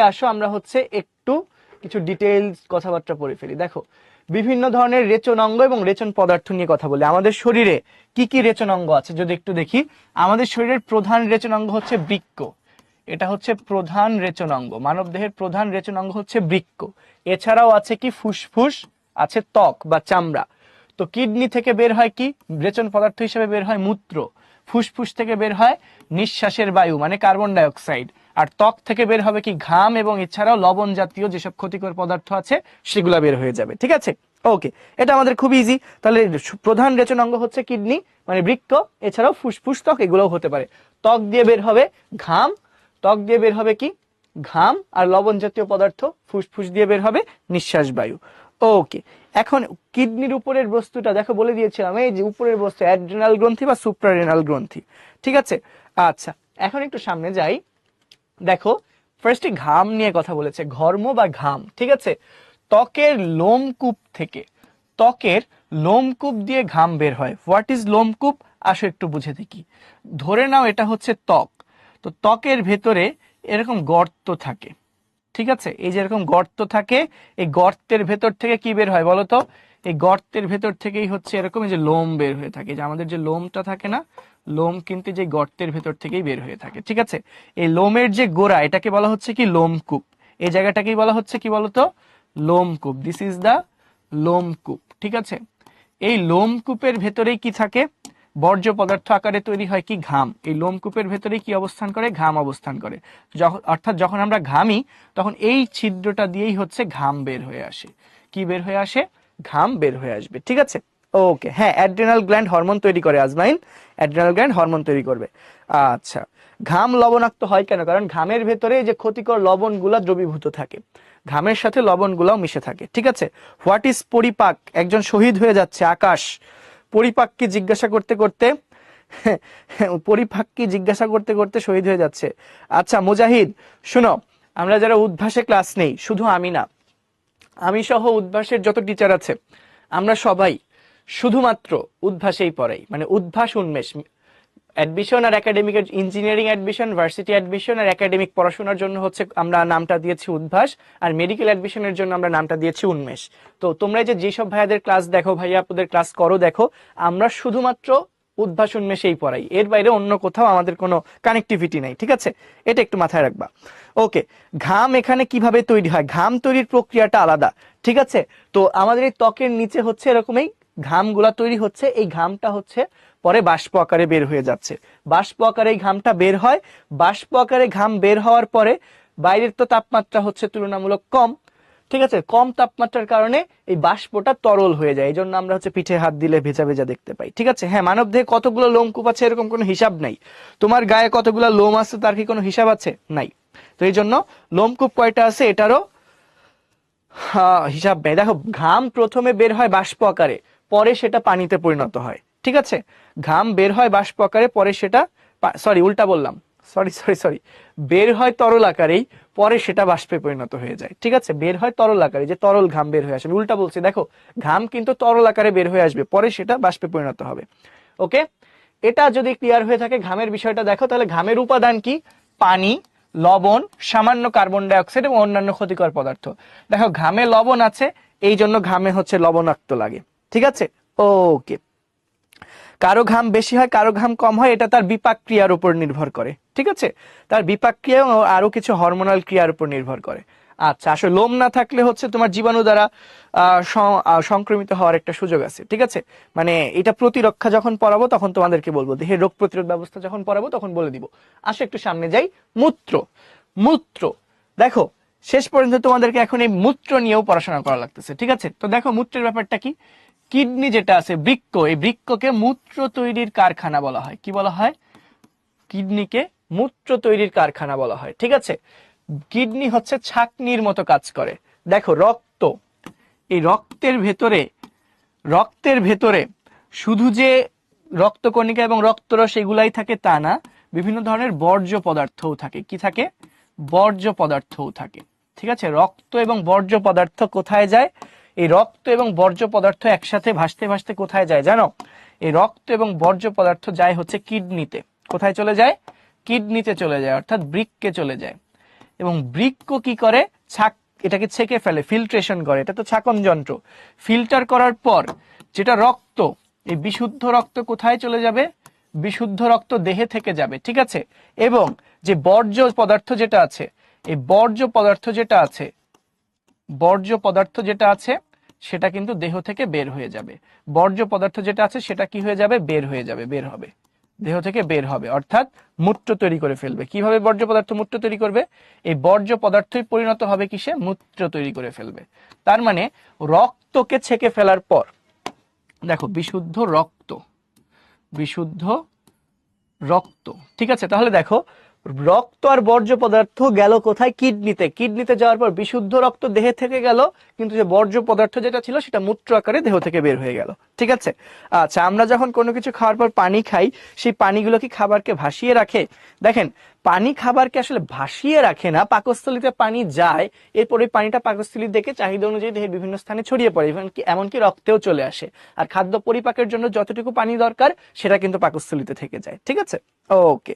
আসো আমরা হচ্ছে একটু কিছু ডিটেইলস কথাবার্তা পড়ে ফেলি। দেখো, বিভিন্ন ধরনের রেচন অঙ্গ এবং রেচন পদার্থ নিয়ে কথা বলি। আমাদের শরীরে কি কি রেচন অঙ্গ আছে যদি একটু দেখি। আমাদের শরীরের প্রধান রেচন অঙ্গ হচ্ছে বৃক্ক, এটা হচ্ছে প্রধান রেচন অঙ্গ। মানব দেহের প্রধান রেচন অঙ্গ হচ্ছে বৃক্ক। এছাড়াও আছে কি ফুসফুস, আছে ত্বক বা চামড়া। তো কিডনি থেকে বের হয় কি রেচন পদার্থ হিসেবে? বের হয় মূত্র। ফুসফুস থেকে বের হয় নিঃশ্বাসের বায়ু মানে কার্বন ডাই অক্সাইড। আর ত্বক থেকে বের হবে কি ঘাম, এবং এছাড়াও লবণ জাতীয় যেসব ক্ষতিকর পদার্থ আছে সেগুলো বের হয়ে যাবে। ঠিক আছে, ওকে, এটা আমাদের খুব ইজি। তাহলে প্রধান রেচন অঙ্গ হচ্ছে কিডনি মানে বৃক্ক, এছাড়াও ফুসফুস, ত্বক এগুলোও হতে পারে। ত্বক দিয়ে বের হবে ঘাম, ত্বক দিয়ে বের হবে কি ঘাম আর লবণ জাতীয় পদার্থ, ফুসফুস দিয়ে বের হবে নিঃশ্বাস বায়ু। ওকে, এখন কিডনির উপরের বস্তুটা দেখো, বলে দিয়েছিলাম এই যে উপরের বস্তু অ্যাড্রেনাল গ্রন্থি বা সুপ্রারেনাল গ্রন্থি। ঠিক আছে, আচ্ছা, এখন একটু সামনে যাই। দেখো, ফার্স্টে ঘাম নিয়ে কথা বলেছে, ঘর্ম বা ঘাম। ঠিক আছে, ত্বকের লোমকূপ থেকে, ত্বকের লোমকূপ দিয়ে ঘাম বের হয়। হোয়াট ইজ লোমকূপ? আসো একটু বুঝে দেখি। ধরে নাও এটা হচ্ছে ত্বক, তো ত্বকের ভেতরে এরকম গর্ত থাকে। ঠিক আছে, এই যে এরকম গর্ত থাকে, এই গর্তের ভেতর থেকে কি বের হয় বলতো? এই গর্তের ভেতর থেকেই হচ্ছে এরকম এই যে লোম বের হয়ে থাকে, যে আমাদের যে লোমটা থাকে না, লোম কিন্তু যে গর্তের ভেতর থেকেই বের হয়ে থাকে। ঠিক আছে, এই লোমের যে গোড়া এটাকে বলা হচ্ছে কি লোমকূপ। এই জায়গাটাকেই বলা হচ্ছে কি বলতো? লোমকূপ। দিস ইজ দা লোমকূপ। ঠিক আছে, এই লোমকূপের ভেতরেই কি থাকে? বর্জ্য পদার্থ আকারে তৈরি হয় কি ঘাম। এই লোমকূপের ভেতরে কি অবস্থান করে? ঘাম অবস্থান করে। অর্থাৎ যখন আমরা ঘামি তখন এই ছিদ্রটা দিয়েই হচ্ছে ঘাম বের হয়ে আসে। কি বের হয়ে আসে? ঘাম বের হয়ে আসবে। ঠিক আছে, ওকে, হ্যাঁ, অ্যাড্রেনাল গ্ল্যান্ড হরমোন তৈরি করে আজমাইন, অ্যাড্রেনাল গ্ল্যান্ড হরমোন তৈরি করবে। আচ্ছা, ঘাম লবণাক্ত হয় কেন? কারণ ঘামের ভেতরে যে ক্ষতিকর লবণগুলা দ্রবীভূত থাকে, ঘামের সাথে লবণগুলাও মিশে থাকে। ঠিক আছে, হোয়াট ইজ পরিপাক? একজন শহীদ হয়ে যাচ্ছে আকাশ, পরিপাককে জিজ্ঞাসা করতে করতে পরিপাক কি জিজ্ঞাসা করতে করতে শহীদ হয়ে যাচ্ছে। আচ্ছা মুজাহিদ শুনো, আমরা যারা উদ্ভাসে ক্লাস নেই, শুধু আমি না, আমি সহ উদ্ভাসের যত টিচার আছে আমরা সবাই শুধুমাত্র উদ্ভাসেই পড়াই, মানে উদ্ভাস উন্মেষ, অ্যাডমিশন আর academic, engineering admission, varsity admission আর একাডেমিক পড়াশোনার জন্য হচ্ছে আমরা নামটা দিয়েছি উদ্ভাস, আর মেডিকেল অ্যাডমিশনের জন্য আমরা নামটা দিয়েছি উন্মেষ। তো তোমরা যে যেসব ভাইয়াদের ক্লাস দেখো, ভাইয়া আপনাদের ক্লাস করো দেখো, আমরা শুধুমাত্র উদ্ভাস উন্মেষেই পড়াই, এর বাইরে অন্য কোথাও আমাদের কোনো কানেক্টিভিটি নেই, ঠিক আছে? এটা একটু মাথায় রাখবা। ওকে, ঘাম এখানে কিভাবে তৈরি হয়? ঘাম তৈরির প্রক্রিয়াটা আলাদা, ঠিক আছে? তো আমাদের এই ত্বকের নিচে হচ্ছে এরকমই ঘামগুলা তৈরি হচ্ছে, এই ঘামটা হচ্ছে পরে বাষ্প আকারে বের হয়ে যাচ্ছে, বাষ্প আকারে এই ঘামটা বের হয়। বাষ্প আকারে ঘাম বের হওয়ার পরে বাইরের তো তাপমাত্রা হচ্ছে তুলনামূলক কম, ঠিক আছে? কম তাপমাত্রার কারণে এই বাষ্পটা তরল হয়ে যায়, এই জন্য আমরা হচ্ছে পিঠে হাত দিলে ভেজা ভেজা দেখতে পাই, ঠিক আছে? হ্যাঁ, মানব দেহে কতগুলো লোমকূপ আছে এরকম কোনো হিসাব নাই। তোমার গায়ে কতগুলো লোম আছে তার কি কোনো হিসাব আছে? নাই। তো এই জন্য লোমকূপ কয়টা আছে এটারও হিসাব নেই। দেখো, ঘাম প্রথমে বের হয় বাষ্প আকারে, পরে সেটা পানিতে পরিণত হয়, ঠিক আছে? ঘাম বের হয় বাষ্প আকারে, পরে সেটা, সরি উল্টা বললাম, সরি সরি সরি, বের হয় তরল আকারেই, পরে সেটা বাষ্পে পরিণত হয়ে যায়, ঠিক আছে? বের হয় তরল আকারে, যে তরল ঘাম বের হয়ে আসবে, উল্টা বলছি, দেখো ঘাম কিন্তু তরল আকারে বের হয়ে আসবে, পরে সেটা বাষ্পে পরিণত হবে। ওকে, এটা যদি ক্লিয়ার হয়ে থাকে ঘামের বিষয়টা দেখো, তাহলে ঘামের উপাদান কি? পানি, লবণ, সামান্য কার্বন ডাই অক্সাইড এবং অন্যান্য ক্ষতিকর পদার্থ। দেখো ঘামে লবণ আছে, এই জন্য ঘামে হচ্ছে লবণাক্ত লাগে, ঠিক আছে? ওকে, কারো ঘাম বেশি হয় কারো ঘাম কম হয়, এটা তার বিপাক ক্রিয়ার উপর নির্ভর করে, ঠিক আছে? তার বিপাক ক্রিয়া ও আরো কিছু হরমোনাল ক্রিয়ার উপর নির্ভর করে। আচ্ছা, আসলে লোম না থাকলে হচ্ছে তোমার জীবাণু দ্বারা সংক্রমিত হওয়ার একটা সুযোগ আছে, ঠিক আছে? মানে এটা প্রতিরক্ষা যখন পড়াবো তখন তোমাদেরকে বলবো, দেহের রোগ প্রতিরোধ ব্যবস্থা যখন পড়াবো তখন বলে দিব। আসো একটু সামনে যাই। মূত্র, মূত্র দেখো শেষ পর্যন্ত তোমাদেরকে এখন এই মূত্র নিয়েও পড়াশোনা করা লাগতেছে, ঠিক আছে? তো দেখো মূত্রের ব্যাপারটা কি। কিডনি যেটা আছে, বৃক্ক, এই বৃক্ককে মূত্র তৈরির কারখানা বলা হয়। কি বলা হয়? কিডনিকে মূত্র তৈরির কারখানা বলা হয়, ঠিক আছে? কিডনি হচ্ছে ছাঁকনির মতো কাজ করে। দেখো রক্ত, এই রক্তের ভেতরে শুধু যে রক্তকণিকা এবং রক্তরস এগুলাই থাকে তা না, বিভিন্ন ধরনের বর্জ্য পদার্থও থাকে। কি থাকে? বর্জ্য পদার্থও থাকে, ঠিক আছে? রক্ত এবং বর্জ্য পদার্থ কোথায় যায়? এই রক্ত এবং বর্জ্য পদার্থ একসাথে ভাসতে ভাসতে কোথায় যায় জানো? এই রক্ত এবং বর্জ্য পদার্থ যায় হচ্ছে কিডনিতে। কোথায় চলে যায়? কিডনিতে চলে যায়, অর্থাৎ বৃক্কে চলে যায়। এবং বৃক্ক কি করে? এটাকে ছেঁকে ফেলে, ফিল্ট্রেশন করে, এটা তো ছাঁকন যন্ত্র। ফিল্টার করার পর যেটা রক্ত, এই বিশুদ্ধ রক্ত কোথায় চলে যাবে? বিশুদ্ধ রক্ত দেহে থেকে যাবে, ঠিক আছে? এবং যে বর্জ্য পদার্থ যেটা আছে, এই বর্জ্য পদার্থ যেটা আছে সেটা কিন্তু দেহ থেকে বের হয়ে যাবে। বর্জ্য পদার্থ যেটা আছে সেটা কি হয়ে যাবে? বের হয়ে যাবে, বের হবে, দেহ থেকে বের হবে, অর্থাৎ মূত্র তৈরি করে ফেলবে। কিভাবে বর্জ্য পদার্থ মূত্র তৈরি করবে? এই বর্জ্য পদার্থই পরিণত হবে কিসে? মূত্র তৈরি করে ফেলবে। তার মানে রক্তকে ছেঁকে ফেলার পর দেখো বিশুদ্ধ রক্ত, ঠিক আছে? তাহলে দেখো রক্ত আর বর্জ্য পদার্থ গেল কোথায়? কিডনিতে। কিডনিতে যাওয়ার পর বিশুদ্ধ রক্ত দেহে থেকে গেল, কিন্তু যে বর্জ্য পদার্থ যেটা ছিল সেটা মূত্র আকারে দেহ থেকে বের হয়ে গেল, ঠিক আছে? আচ্ছা, আমরা যখন কোনো কিছু খাওয়ার পর পানি খাই, সেই পানিগুলো কি খাবারকে ভাসিয়ে রাখে? দেখেন, পানি খাবারকে আসলে ভাসিয়ে রাখে না, পাকস্থলীতে পানি যায়, এরপরে পানিটা পাকস্থলী থেকে চাহিদা অনুযায়ী দেহের বিভিন্ন স্থানে ছড়িয়ে পড়ে, এমনকি রক্তেও চলে আসে। আর খাদ্য পরিপাকের জন্য যতটুকু পানি দরকার সেটা কিন্তু পাকস্থলীতে থেকে যায়, ঠিক আছে? ওকে,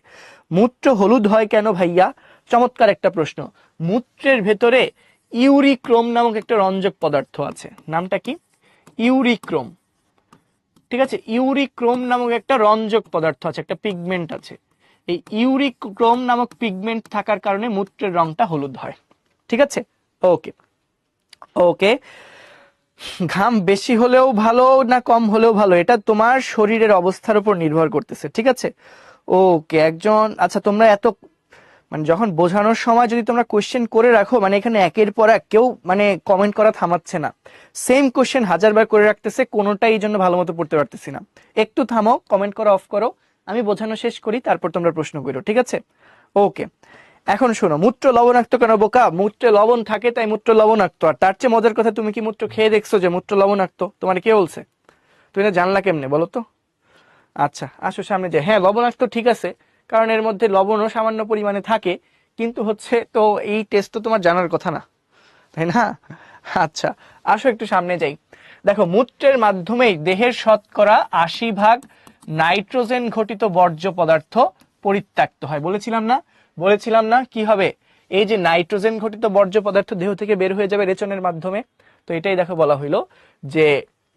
মূত্র হলুদ হয় কেন ভাইয়া? চমৎকার একটা প্রশ্ন। মূত্রের ভেতরে ইউরিক্রোম নামক একটা রঞ্জক পদার্থ আছে। নামটা কি? ইউরিক্রোম, ঠিক আছে? ইউরিক্রোম নামক একটা রঞ্জক পদার্থ আছে, একটা পিগমেন্ট আছে। এই ইউরিক্রোম নামক পিগমেন্ট থাকার কারণে মূত্রের রংটা হলুদ হয়, ঠিক আছে? ওকে ওকে, ঘাম বেশি হলেও ভালো না কম হলেও ভালো, এটা তোমার শরীরের অবস্থার উপর নির্ভর করতেছে, ঠিক আছে? ওকে, আচ্ছা তোমরা এত মানে যখন বোঝানোর সময় যদি তোমরা কোশ্চেন করে রাখো, মানে এখানে একের পর এক কেউ মানে কমেন্ট করা থামাচ্ছে না, সেম কোশ্চেন হাজারবার করে রাখতেছে, কোনোটাই এই জন্য ভালো মতো পড়তে পারতেছি না। একটু থামো, কমেন্ট করা অফ করো, আমি বোঝানো শেষ করি, তারপর তোমরা প্রশ্ন করো, ঠিক আছে? ওকে, এখন শোনো, মূত্র লবণাক্ত কেন বোকা? মূত্রে লবণ থাকে তাই মূত্র লবণাক্ত। আর তার চেয়ে মজার কথা, তুমি কি মূত্র খেয়ে দেখছো যে মূত্র লবণাক্ত? তোমার কে বলছে? তুমি এটা জানলা কেমনে বলো তো? আচ্ছা আসো সামনে যাই। হ্যাঁ লবণাক্ত ঠিক আছে, কারণ এর মধ্যে লবণও সামান্য পরিমাণে থাকে, কিন্তু হচ্ছে তো এই টেস্ট তো তোমার জানার কথা না, তাই না? আচ্ছা আসো একটু সামনে যাই। দেখো মূত্রের মাধ্যমেই দেহের শতকরা 80% নাইট্রোজেন ঘটিত বর্জ্য পদার্থ পরিত্যক্ত হয়। বলেছিলাম না কি হবে, এই যে নাইট্রোজেন ঘটিত বর্জ্য পদার্থ দেহ থেকে বের হয়ে যাবে রেচনের মাধ্যমে। তো এটাই দেখো বলা হইলো যে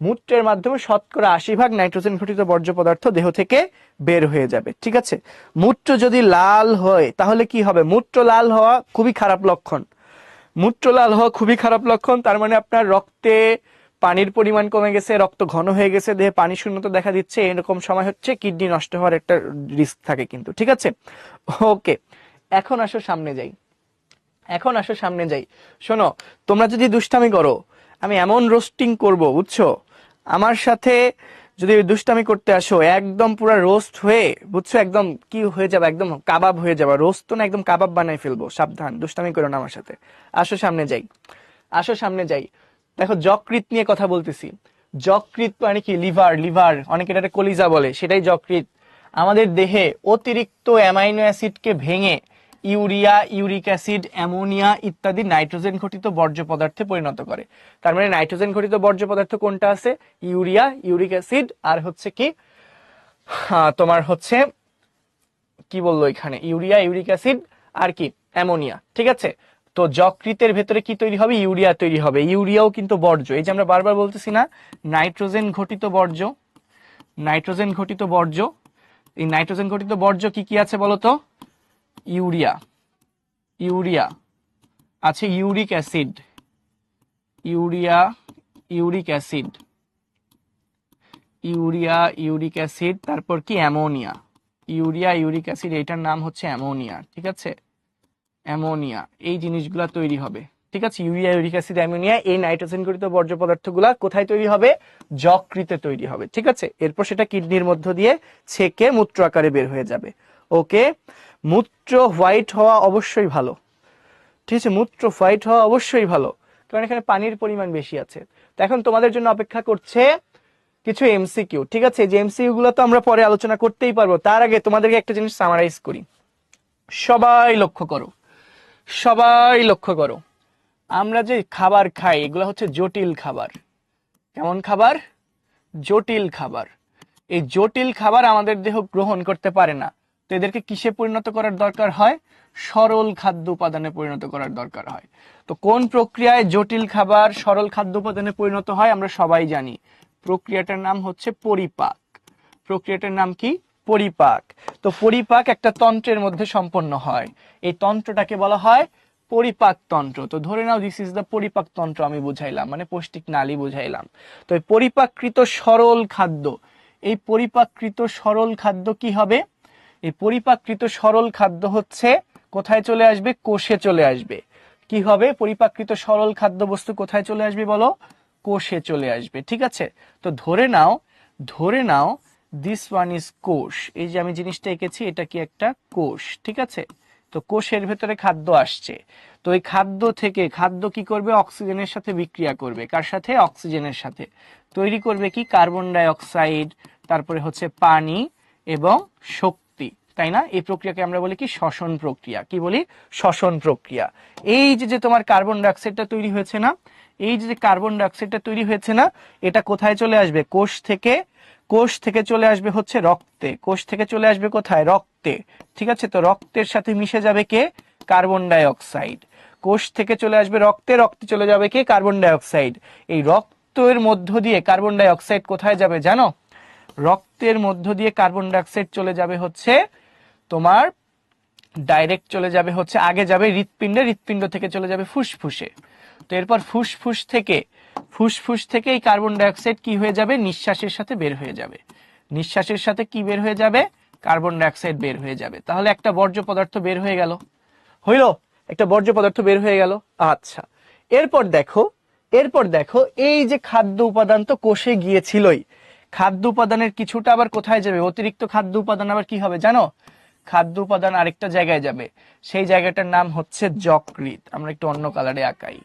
মূত্রের মাধ্যমে শতকরা 80% নাইট্রোজেন ঘটিত বর্জ্য পদার্থ দেহ থেকে বের হয়ে যাবে। ঠিক আছে, মূত্র যদি লাল হয় তাহলে কি হবে? মূত্র লাল হওয়া খুবই খারাপ লক্ষণ। মূত্র লাল হওয়া খুবই খারাপ লক্ষণ, তার মানে আপনার রক্তে পানির পরিমাণ কমে গেছে, রক্ত ঘন হয়ে গেছে, দেহে পানি শূন্যতা দেখা দিচ্ছে, এরকম সময় হচ্ছে কিডনি নষ্ট হওয়ার একটা রিস্ক থাকে কিন্তু। ঠিক আছে, ওকে। এখন আসো সামনে যাই। শোনো, তোমরা যদি দুষ্টামি করো আমি এমন রোস্টিং করব, বুঝছো? আমার সাথে যদি দুষ্টামি করতে আসো একদম পুরো রোস্ট হয়ে, বুঝছো, একদম কি হয়ে যাবে, একদম কাবাব হয়ে যাবে। রোস্ট তো না, একদম কাবাব বানাই ফেলবো। সাবধান, দুষ্টামি করো না আমার সাথে। আসো সামনে যাই। দেখো যকৃৎ নিয়ে কথা বলতেছি। যকৃৎ মানে কি? লিভার, অনেকে এটাকে কলিজা বলে, সেটাই যকৃৎ। আমাদের দেহে অতিরিক্ত অ্যামাইনো অ্যাসিডকে ভেঙে ইউরিয়া, ইউরিক অ্যাসিড, অ্যামোনিয়া ইত্যাদি নাইট্রোজেন ঘটিত বর্জ্য পদার্থে পরিণত করে। তার মানে নাইট্রোজেন ঘটিত বর্জ্য পদার্থ কোনটা আছে? ইউরিয়া, ইউরিক অ্যাসিড, আর হচ্ছে কি তোমার হচ্ছে কি বললো এখানে, ইউরিয়া, ইউরিক অ্যাসিড, আর কি অ্যামোনিয়া। ঠিক আছে, তো যকৃতের ভেতরে কি তৈরি হবে? ইউরিয়া তৈরি হবে। ইউরিয়াও কিন্তু বর্জ্য। এই যে আমরা বারবার বলতেছি না, নাইট্রোজেন ঘটিত বর্জ্য, এই নাইট্রোজেন ঘটিত বর্জ্য কি কি আছে বলতো? ইউরিয়া, আছে ইউরিক অ্যাসিড, ইউরিক অ্যাসিড, তারপর কি অ্যামোনিয়া। ইউরিয়া, ইউরিক অ্যাসিড, এটার নাম হচ্ছে অ্যামোনিয়া। ঠিক আছে, অ্যামোনিয়া, এই জিনিসগুলা তৈরি হবে। ঠিক আছে, ইউরিয়া, ইউরিক অ্যাসিড, অ্যামোনিয়া, এই নাইট্রোজেন ঘটিত বর্জ্য পদার্থগুলা কোথায় তৈরি হবে? যকৃতে তৈরি হবে। ঠিক আছে, এরপর সেটা কিডনির মধ্য দিয়ে ছেকে মূত্র আকারে বের হয়ে যাবে। ওকে, মূত্র হোয়াইট হওয়া অবশ্যই ভালো। ঠিক আছে, মূত্র হোয়াইট হওয়া অবশ্যই ভালো, কারণ এখানে পানির পরিমাণ বেশি আছে। তো এখন তোমাদের জন্য অপেক্ষা করছে কিছু এমসিকিউ। ঠিক আছে, যে এমসিকিউ গুলো তো আমরা পরে আলোচনা করতেই পারবো, তার আগে তোমাদেরকে একটা জিনিস সামারাইজ করি। সবাই লক্ষ্য করো, আমরা যে খাবার খাই এগুলো হচ্ছে জটিল খাবার। কেমন খাবার? জটিল খাবার। এই জটিল খাবার আমাদের দেহ গ্রহণ করতে পারে না, তো এদেরকে কিসে পরিণত করার দরকার হয়? সরল খাদ্য উপাদানে পরিণত করার দরকার হয়। তো কোন প্রক্রিয়ায় জটিল খাবার সরল খাদ্য উপাদানে পরিণত হয় আমরা সবাই জানি। প্রক্রিয়াটার নাম হচ্ছে পরিপাক। প্রক্রিয়াটার নাম কি? পরিপাক। তো পরিপাক একটা তন্ত্রের মধ্যে সম্পন্ন হয়, এই তন্ত্রটাকে বলা হয় পরিপাক তন্ত্র। তো ধরে নাও দিস ইজ দ্য পরিপাক তন্ত্র আমি বুঝাইলাম, মানে পৌষ্টিক নালী বুঝাইলাম। তো এই পরিপাকৃত সরল খাদ্য, এই পরিপাকৃত সরল খাদ্য কি হবে? এই পরিপাকৃত সরল খাদ্য হচ্ছে কোথায় চলে আসবে? কোষে চলে আসবে। কি হবে? পরিপাকৃত সরল খাদ্য বস্তু কোথায় চলে আসবে বলো? কোষে চলে আসবে। ঠিক আছে, তো ধরে নাও দিস ওয়ান ইজ কোষ। এই যে আমি জিনিসটা এঁকেছি এটা কি একটা কোষ। ঠিক আছে, তো কোষের ভেতরে খাদ্য আসছে। তো এই খাদ্য থেকে খাদ্য কি করবে? অক্সিজেনের সাথে বিক্রিয়া করবে। কার সাথে? অক্সিজেনের সাথে। তৈরি করবে কি? কার্বন ডাই অক্সাইড, তারপরে হচ্ছে পানি এবং শক্তি, তাই না? এই প্রক্রিয়াকে আমরা বলি কি? শ্বসন প্রক্রিয়া। কি বলি? শ্বসন প্রক্রিয়া। এই যে তোমার কার্বন ডাই অক্সাইডটা তৈরি হয়েছে না, এই যে কার্বন ডাই অক্সাইডটা তৈরি হয়েছে না, এটা কোথায় চলে আসবে? কোষ থেকে চলে আসবে হচ্ছে রক্তে। কোষ থেকে চলে আসবে কোথায়? রক্তে। ঠিক আছে, তো রক্তের সাথে মিশে যাবে কে? Carbon die oxide. কোষ থেকে চলে আসবে রক্তে, রক্তে চলে যাবে কে? Carbon die oxide. এই রক্তের মধ্য দিয়ে কার্বন ডাই অক্সাইড কোথায় যাবে জানো? রক্তের মধ্য দিয়ে কার্বন ডাই অক্সাইড চলে যাবে হচ্ছে তোমার ডাইরেক্ট চলে যাবে হচ্ছে, আগে যাবে হৃৎপিণ্ডে, হৃৎপিণ্ড থেকে চলে যাবে ফুসফুসে। তো এরপর ফুসফুস থেকে এই কার্বন ডাই অক্সাইড কি হয়ে যাবে? নিঃশ্বাসের সাথে বের হয়ে যাবে। নিঃশ্বাসের সাথে কি বের হয়ে যাবে? কার্বন ডাই অক্সাইড বের হয়ে যাবে। তাহলে একটা বর্জ্য পদার্থ বের হয়ে গেল। হইলো? একটা বর্জ্য পদার্থ বের হয়ে গেল। আচ্ছা, এরপর দেখো এই যে খাদ্য উপাদান তো কোষে গিয়েছিলই, খাদ্য উপাদানের কিছুটা আবার কোথায় যাবে? অতিরিক্ত খাদ্য উপাদান আবার কি হবে জানো? খাদ্য উপাদান আরেকটা জায়গায় যাবে, সেই জায়গাটার নাম হচ্ছে যকৃৎ। আমরা একটু অন্য কালারে আঁকাই।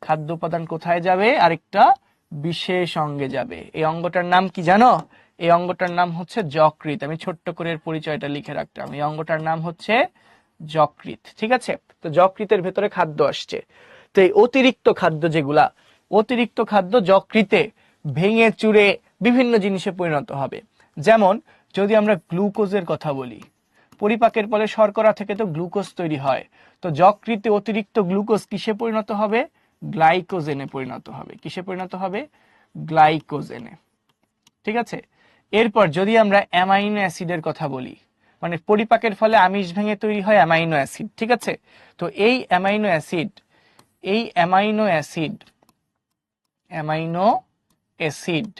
খাদ্য উপাদান কোথায় যাবে? আরেকটা বিশেষ অঙ্গে যাবে। এই অঙ্গটার নাম কি জানো? এই অঙ্গটার নাম হচ্ছে যকৃৎ। আমি ছোট্ট করে এর পরিচয়টা লিখে রাখতাম। এই অঙ্গটার নাম হচ্ছে যকৃৎ। ঠিক আছে, তো যকৃতের ভেতরে খাদ্য আসছে। তো এই অতিরিক্ত খাদ্য যেগুলা, অতিরিক্ত খাদ্য যকৃতে ভেঙে চুরে বিভিন্ন জিনিসে পরিণত হবে। যেমন যদি আমরা গ্লুকোজের কথা বলি, পরিপাকের ফলে শর্করা থেকে তো গ্লুকোজ তৈরি হয়। তো যকৃতে অতিরিক্ত গ্লুকোজ কিসে পরিণত হবে? গ্লাইকোজেনে পরিণত হবে। কিসে পরিণত হবে? গ্লাইকোজেনে। ঠিক আছে, এরপর যদি আমরা অ্যামাইনো অ্যাসিডের কথা বলি, মানে পরিপাকের ফলে আমিষ ভেঙে তৈরি হয় অ্যামাইনো অ্যাসিড। ঠিক আছে, তো এই অ্যামাইনো অ্যাসিড, এই অ্যামাইনো অ্যাসিড, অ্যামাইনো অ্যাসিড,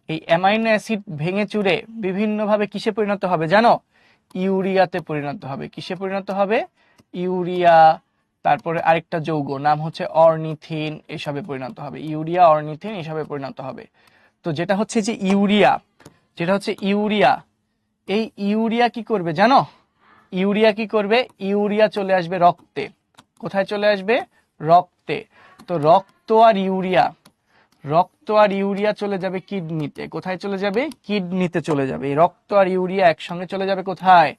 এই অ্যামাইনো অ্যাসিড ভেঙে চুরে বিভিন্নভাবে কিসে পরিণত হবে জানো? ইউরিয়াতে পরিণত হবে। কিসে পরিণত হবে? ইউরিয়া। তারপরে আরেকটা যৌগ নাম হচ্ছে অর্নিথিন, এসবে পরিণত হবে। ইউরিয়া, অর্নিথিন এসবে পরিণত হবে। তো যেটা হচ্ছে যে ইউরিয়া, যেটা হচ্ছে ইউরিয়া, এই ইউরিয়া কি করবে জানো? ইউরিয়া কি করবে? ইউরিয়া চলে আসবে রক্তে। কোথায় চলে আসবে? রক্তে। তো রক্ত আর ইউরিয়া, রক্ত আর ইউরিয়া চলে যাবে কিডনিতে। কোথায় চলে যাবে? কিডনিতে চলে যাবে। এই রক্ত আর ইউরিয়া একসঙ্গে চলে যাবে কোথায়?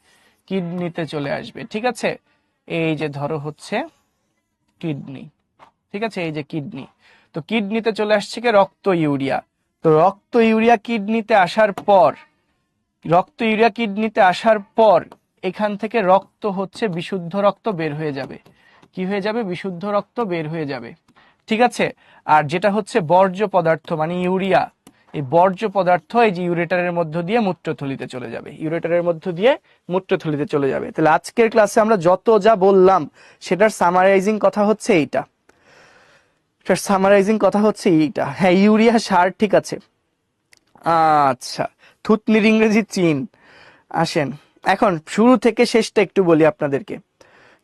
কিডনিতে চলে আসবে। ঠিক আছে, এই যে ধরো হচ্ছে কিডনি। ঠিক আছে, এই যে কিডনি। তো কিডনিতে চলে আসছে কি? রক্ত ইউরিয়া। তো রক্ত ইউরিয়া কিডনিতে আসার পর, রক্ত ইউরিয়া কিডনিতে আসার পর এখান থেকে রক্ত হচ্ছে বিশুদ্ধ রক্ত বের হয়ে যাবে। কি হয়ে যাবে? বিশুদ্ধ রক্ত বের হয়ে যাবে। ঠিক আছে, আর যেটা হচ্ছে বর্জ্য পদার্থ মানে ইউরিয়া, এই বর্জ্য পদার্থ এই যে ইউরেটারের মধ্য দিয়ে মূত্রথলিতে চলে যাবে। ইউরেটারের মধ্য দিয়ে মূত্রথলিতে চলে যাবে। তাহলে আজকের ক্লাসে আমরা যত যা বললাম সেটার সামারাইজিং কথা হচ্ছে এইটা। এটার সামারাইজিং কথা হচ্ছে এইটা। হ্যাঁ, ইউরিয়া সার। ঠিক আছে, আচ্ছা, থুতনির ইংরেজি চিন। আসেন এখন শুরু থেকে শেষটা একটু বলি আপনাদেরকে।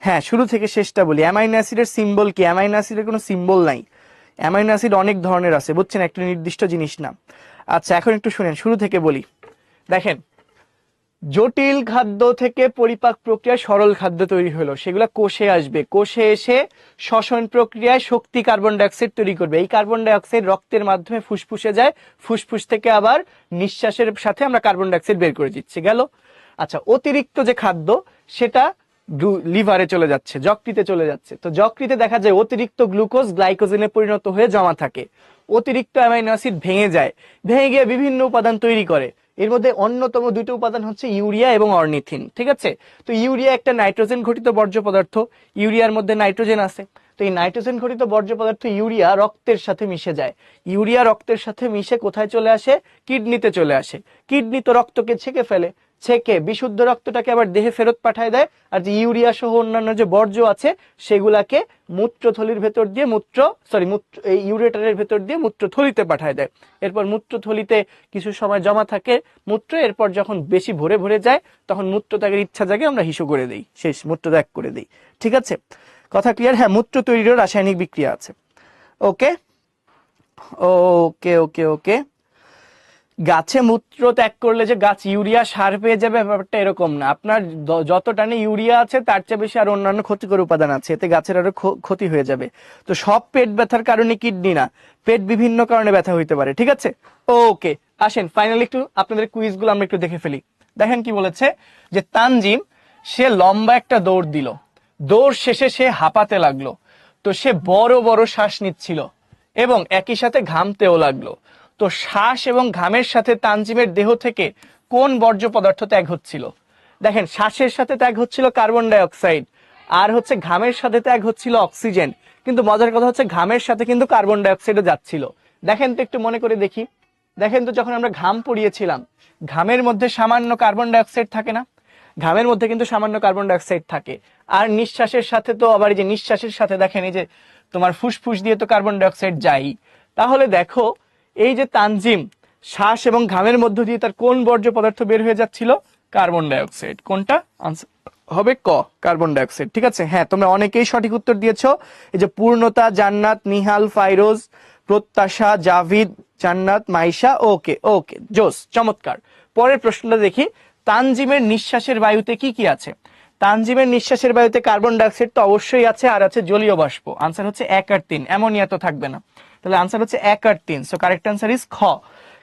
হ্যাঁ, শুরু থেকে শেষটা বলি। অ্যামাইনো অ্যাসিডের সিম্বল কি? অ্যামাইনো অ্যাসিডের কোনো সিম্বল নাই। অ্যামাইনো অ্যাসিড অনেক ধরনের আছে, বুঝছেন, একটা নির্দিষ্ট জিনিস না। আচ্ছা, এখন একটু শুনেন, শুরু থেকে বলি। দেখেন, জটিল খাদ্য থেকে পরিপাক প্রক্রিয়ায় সরল খাদ্য তৈরি হলো, সেগুলো কোষে আসবে। কোষে এসে শ্বসন প্রক্রিয়ায় শক্তি কার্বন ডাইঅক্সাইড তৈরি করবে। এই কার্বন ডাইঅক্সাইড রক্তের মাধ্যমে ফুসফুসে যায়, ফুসফুস থেকে আবার নিঃশ্বাসের সাথে আমরা কার্বন ডাইঅক্সাইড বের করে দিচ্ছি। গেল। আচ্ছা, অতিরিক্ত যে খাদ্য সেটা লিভারে চলে যাচ্ছে, যকৃতে চলে যাচ্ছে। তো যকৃতে দেখা যায় অতিরিক্ত গ্লুকোজ গ্লাইকোজেনে পরিণত হয়ে জমা থাকে। অতিরিক্ত অ্যামাইনো অ্যাসিড ভেঙে যায়, ভেঙে গিয়ে বিভিন্ন উপাদান তৈরি করে। এর মধ্যে অন্যতম দুটো উপাদান হচ্ছে ইউরিয়া এবং অর্নিথিন। ঠিক আছে, তো ইউরিয়া একটা নাইট্রোজেন ঘটিত বর্জ্য পদার্থ। ইউরিয়ার মধ্যে নাইট্রোজেন আছে। তো এই নাইট্রোজেন ঘটিত বর্জ্য পদার্থ ইউরিয়া রক্তের সাথে মিশে যায়। ইউরিয়া রক্তের সাথে মিশে কোথায় চলে আসে? কিডনিতে চলে আসে। কিডনি তো রক্তকে ছেঁকে ফেলে, ছেঁকে বিশুদ্ধ রক্তটাকে আবার দেহে ফেরত পাঠায় দেয়। আর যে ইউরিয়া সহ অন্যান্য যে বর্জ্য আছে সেগুলাকে মূত্রথলির ভেতর দিয়ে এই ইউরেটারের ভেতর দিয়ে মূত্রথলিতে পাঠায় দেয়। এরপর মূত্রথলিতে কিছু সময় জমা থাকে মূত্র। এরপর যখন বেশি ভরে ভরে যায় তখন মূত্র ত্যাগের ইচ্ছা জাগে, আমরা হিসু করে দিই, শেষ, মূত্র ত্যাগ করে দিই। ঠিক আছে, কথা ক্লিয়ার? হ্যাঁ, মূত্র তৈরিরও রাসায়নিক বিক্রিয়া আছে। ওকে ওকে ওকে ওকে। গাছে মূত্র ত্যাগ করলে যে গাছ ইউরিয়া সার পেয়ে যাবে ব্যাপারটা এরকম না। আপনার যত টানে ইউরিয়া আছে তার চেয়ে বেশি আর অন্যান্য ক্ষতিকর উপাদান আছে, এতে গাছের আরো ক্ষতি হয়ে যাবে। তো সব পেট ব্যথার কারণে কিডনি না, পেট বিভিন্ন কারণে ব্যথা হইতে পারে। ঠিক আছে, ওকে। আসেন ফাইনালি একটু আপনাদের কুইজগুলো আমরা একটু দেখে ফেলি। দেখেন কি বলেছে, যে তানজিম সে লম্বা একটা দৌড় দিল, দৌড় শেষে সে হাঁপাতে লাগলো। তো সে বড় বড় শ্বাস নিচ্ছিল এবং একই সাথে ঘামতেও লাগলো। তো শ্বাস এবং ঘামের সাথে তানজিমের দেহ থেকে কোন বর্জ্য পদার্থ ত্যাগ হচ্ছিল? দেখেন, শ্বাসের সাথে ত্যাগ হচ্ছিল কার্বন ডাইঅক্সাইড, আর হচ্ছে ঘামের সাথে ত্যাগ হচ্ছিল অক্সিজেন। কিন্তু মজার কথা হচ্ছে ঘামের সাথে কিন্তু কার্বন ডাইঅক্সাইডও যাচ্ছিল। দেখেন তো, একটু মনে করে দেখি। দেখেন তো, যখন আমরা ঘাম পড়িয়েছিলাম ঘামের মধ্যে সামান্য কার্বন ডাইঅক্সাইড থাকে না? ঘামের মধ্যে কিন্তু সামান্য কার্বন ডাইঅক্সাইড থাকে। আর নিঃশ্বাসের সাথে তো আবার এই যে নিঃশ্বাসের সাথে দেখেন এই যে তোমার ফুসফুস দিয়ে তো কার্বন ডাইঅক্সাইড যাই। তাহলে দেখো, এই যে তানজিম শ্বাস এবং ঘামের মধ্য দিয়ে তার কোন বর্জ্য পদার্থ বের হয়ে যাচ্ছিল? Carbon dioxide. কোনটা আনসার হবে? ক, কার্বন ডাইঅক্সাইড। ঠিক আছে, হ্যাঁ, তোমরা অনেকেই সঠিক উত্তর দিয়েছো। এই যে পূর্ণতা, জান্নাত, নিহাল, ফাইরোজ, প্রত্যাশা, জাভিদ, জান্নাত, মাইশা। ওকে ওকে, জোস, চমৎকার। পরের প্রশ্নটা দেখি, তানজিমের নিঃশ্বাসের বায়ুতে কি কি আছে? তানজিমের নিঃশ্বাসের বায়ুতে কার্বন ডাইঅক্সাইড তো অবশ্যই আছে, আর আছে জলীয় বাষ্প। আনসার হচ্ছে 1 আর 3, অ্যামোনিয়া তো থাকবে না। তাহলে আনসার হচ্ছে 1 আর 3। সো কারেক্ট আনসার ইজ খ।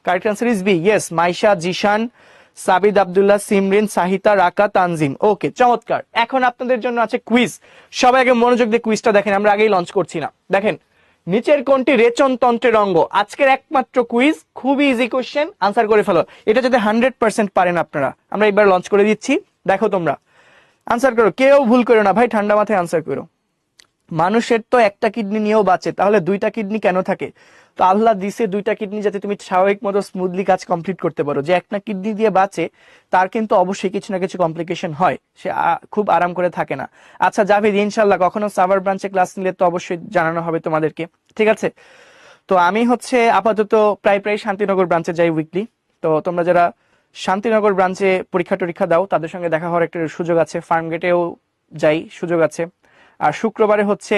Correct answer is B. Yes, Maisha, Zishan, Sabid, Abdullah, Simrin, Sahita, Raka, Tanjim. ওকে, চমৎকার। এখন আপনাদের জন্য আছে কুইজ। সবাই আগে মনোযোগ দিয়ে কুইজটা দেখেন, আমরা আগেই লঞ্চ করছি না। দেখেন, নিচের কোনটি রেচন তন্ত্রের অঙ্গ? আজকের একমাত্র কুইজ, খুবই ইজি কোশ্চেন, আনসার করে ফেলো। এটা যদি 100% পারেন আপনারা, আমরা এবার লঞ্চ করে দিচ্ছি। দেখো তোমরা আনসার করো, কেউ ভুল করো না ভাই, ঠান্ডা মাথায় আনসার করো। মানুষের তো একটা কিডনি নিয়েও বাঁচে, তাহলে দুইটা কিডনি কেন থাকে? তো আল্লাহ দিছে দুইটা কিডনি যাতে তুমি স্বাভাবিক মতো স্মুথলি কাজ কমপ্লিট করতে পারো। যে একটা কিডনি দিয়ে বাঁচে তার কিন্তু অবশ্যই কিছু না কিছু কমপ্লিকেশন হয়, সে খুব আরাম করে থাকে না। আচ্ছা জাভেদ, ইনশাল্লাহ কখনো সাভার ব্রাঞ্চে ক্লাস নিলে তো অবশ্যই জানানো হবে তোমাদেরকে, ঠিক আছে? তো আমি হচ্ছে আপাতত প্রায় প্রায় শান্তিনগর ব্রাঞ্চে যাই উইকলি। তো তোমরা যারা শান্তিনগর ব্রাঞ্চে পরীক্ষা টরীক্ষা দাও তাদের সঙ্গে দেখা হওয়ার একটা সুযোগ আছে। ফার্মগেটেও যাই, সুযোগ আছে। আর শুক্রবারে হচ্ছে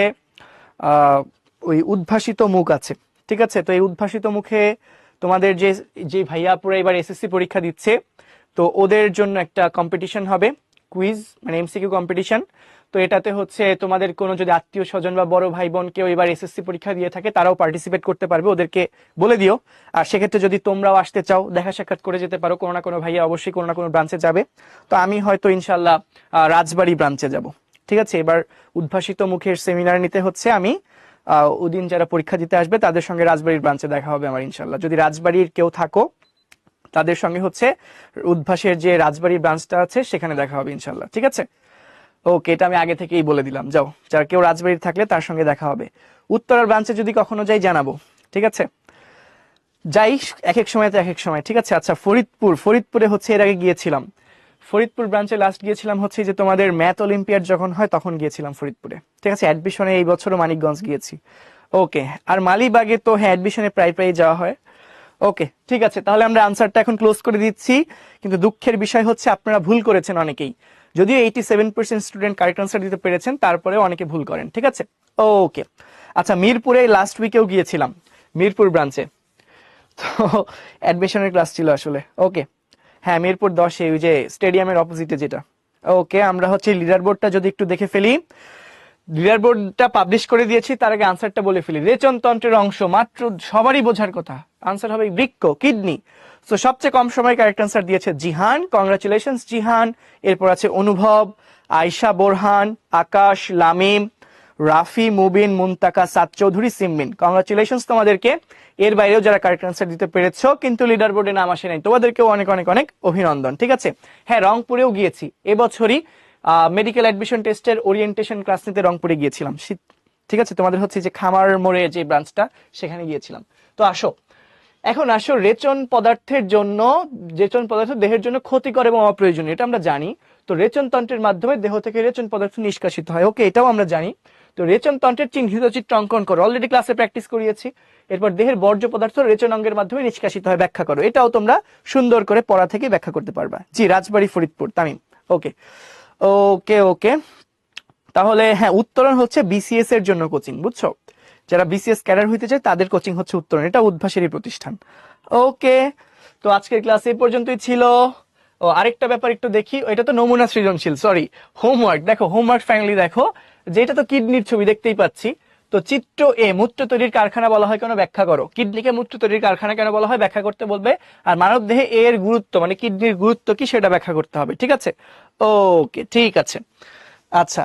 ওই উদ্ভাসিত মুখ আছে, ঠিক আছে? তো এই উদ্ভাসিত মুখে তোমাদের যে যে ভাইয়া পুরো এবার এসএসসি পরীক্ষা দিচ্ছে, তো ওদের জন্য একটা কম্পিটিশন হবে, কুইজ মানে এমসিকিউ কম্পিটিশন। তো এটাতে হচ্ছে তোমাদের কোনো যদি আত্মীয় স্বজন বা বড় ভাই বোন কেউ এবার এসএসসি পরীক্ষা দিয়ে থাকে তারাও পার্টিসিপেট করতে পারবে, ওদেরকে বলে দিও। আর সেক্ষেত্রে যদি তোমরাও আসতে চাও, দেখা সাক্ষাৎ করে যেতে পারো। কোনো না কোনো ভাইয়া অবশ্যই কোনো না কোনো ব্রাঞ্চে যাবে। তো আমি হয়তো ইনশাল্লাহ রাজবাড়ী ব্রাঞ্চে যাব, ঠিক আছে? এবার উদ্ভাসিত মুখের সেমিনার নিতে হচ্ছে আমি। ওদিন যারা পরীক্ষা দিতে আসবে তাদের সঙ্গে রাজবাড়ির ব্রাঞ্চে দেখা হবে আমার ইনশাল্লাহ। যদি রাজবাড়ির কেউ থাকো তাদের সঙ্গে হচ্ছে উদ্ভাসের যে রাজবাড়ির ব্রাঞ্চটা আছে সেখানে দেখা হবে ইনশাল্লাহ, ঠিক আছে? ওকে, এটা আমি আগে থেকেই বলে দিলাম। যাও, যারা কেউ রাজবাড়ির থাকলে তার সঙ্গে দেখা হবে। উত্তরার ব্রাঞ্চে যদি কখনো যাই জানাবো, ঠিক আছে? যাই এক এক সময় তো এক এক সময়, ঠিক আছে? আচ্ছা, ফরিদপুরে হচ্ছে এর আগে গিয়েছিলাম। ফরিদপুর ব্রাঞ্চে লাস্ট গিয়েছিলাম হচ্ছে যে তোমাদের ম্যাথ অলিম্পিয়াড যখন হয় তখন গিয়েছিলাম ফরিদপুরে, ঠিক আছে? অ্যাডমিশনে এই বছরও মানিকগঞ্জ গিয়েছি। ওকে, আর মালিবাগে তো হ্যাঁ অ্যাডমিশনে প্রায় প্রায় যাওয়া হয়। ওকে, ঠিক আছে, তাহলে আমরা আনসারটা এখন ক্লোজ করে দিচ্ছি। কিন্তু দুঃখের বিষয় হচ্ছে আপনারা ভুল করেছেন অনেকেই। যদিও 87% স্টুডেন্ট কারেক্ট আনসার দিতে পেরেছেন, তারপরেও অনেকে ভুল করেন, ঠিক আছে? ওকে, আচ্ছা, মিরপুরে লাস্ট উইকেও গিয়েছিলাম, মিরপুর ব্রাঞ্চে। তো অ্যাডমিশনের ক্লাস ছিল আসলে। ওকে, হ্যাঁ মিরপুর 10-এ, ওই যে স্টেডিয়ামের অপোজিটে যেটা। ওকে, আমরা হচ্ছে লিডার বোর্ডটা যদি একটু দেখে ফেলি। লিডার বোর্ডটা পাবলিশ করে দিয়েছি, তার আগে আনসারটা বলে ফেলি। রেচন তন্ত্রের অংশ মাত্র সবারই বোঝার কথা, আনসার হবে বৃক্ক, কিডনি। তো সবচেয়ে কম সময় কারেক্ট আনসার দিয়েছে জিহান, কংগ্রাচুলেশনস জিহান। এরপর আছে অনুভব, আয়শা, বোরহান, আকাশ, লামিম, রাফি, মুবিন, মুনতাকা, সাদ চৌধুরী, সিমমিন। কংগ্রাচুলেশনস তোমাদেরকে। এর বাইরেও যারা কারেক্ট আনসার দিতে পেরেছো কিন্তু লিডার বোর্ডে নাম আসে নাই, তোমাদেরকেও অনেক অনেক অনেক অভিনন্দন, ঠিক আছে? হ্যাঁ, রংপুরেও গিয়েছি এবছরই। মেডিকেল অ্যাডমিশন টেস্টের ওরিয়েন্টেশন ক্লাস নিতে রংপুরে গিয়েছিলাম, ঠিক আছে? তোমাদের হচ্ছে যে খামার মোড়ে যে ব্রাঞ্চটা, সেখানে গিয়েছিলাম। তো আসো, এখন আসো রেচন পদার্থের জন্য, রেচন পদার্থ দেহের জন্য ক্ষতিকর এবং অপ্রয়োজনীয়, এটা আমরা জানি। তো রেচন তন্ত্রের মাধ্যমে দেহ থেকে রেচন পদার্থ নিষ্কাশিত হয়, ওকে, এটাও আমরা জানি। তো রেচন তন্ত্রের চিহ্নিত চিত্র অঙ্কন করো, অলরেডি ক্লাসে প্র্যাকটিস করিয়েছি। এরপর দেহের বর্জ্য পদার্থ রেচন অঙ্গের মাধ্যমে নিষ্কাশিত হয়, ব্যাখ্যা করো। এটাও তোমরা সুন্দর করে পড়া থেকে ব্যাখ্যা করতে পারবা। জি, রাজবাড়ী, ফরিদপুর, তামিম। ওকে ওকে ওকে, তাহলে হ্যাঁ, উত্তরণ হচ্ছে বিসিএস এর জন্য কোচিং, বুঝছো? যারা বিসিএস ক্যাডার হইতে চায় তাদের কোচিং হচ্ছে উত্তরণ, এটা উদ্ভাসেরই প্রতিষ্ঠান। ওকে, তো আজকের ক্লাস এই পর্যন্তই ছিল। ও আরেকটা ব্যাপার একটু দেখি, এটা তো নমুনা সৃজনশীল, সরি, হোমওয়ার্ক। দেখো হোমওয়ার্ক ফাইনালি দেখো, যেটা তো কিডনির ছবি দেখতেই পাচ্ছি। তো চিত্র এ, মূত্র তৈরির কারখানা বলা হয় কেন, ব্যাখ্যা করো। কিডনিকে মূত্র তৈরির কারখানা কেন বলা হয়, ব্যাখ্যা করতে বলবে। আর মানব দেহে এর গুরুত্ব মানে কিডনির গুরুত্ব কি সেটা ব্যাখ্যা করতে হবে, ঠিক আছে? ওকে, ঠিক আছে। আচ্ছা,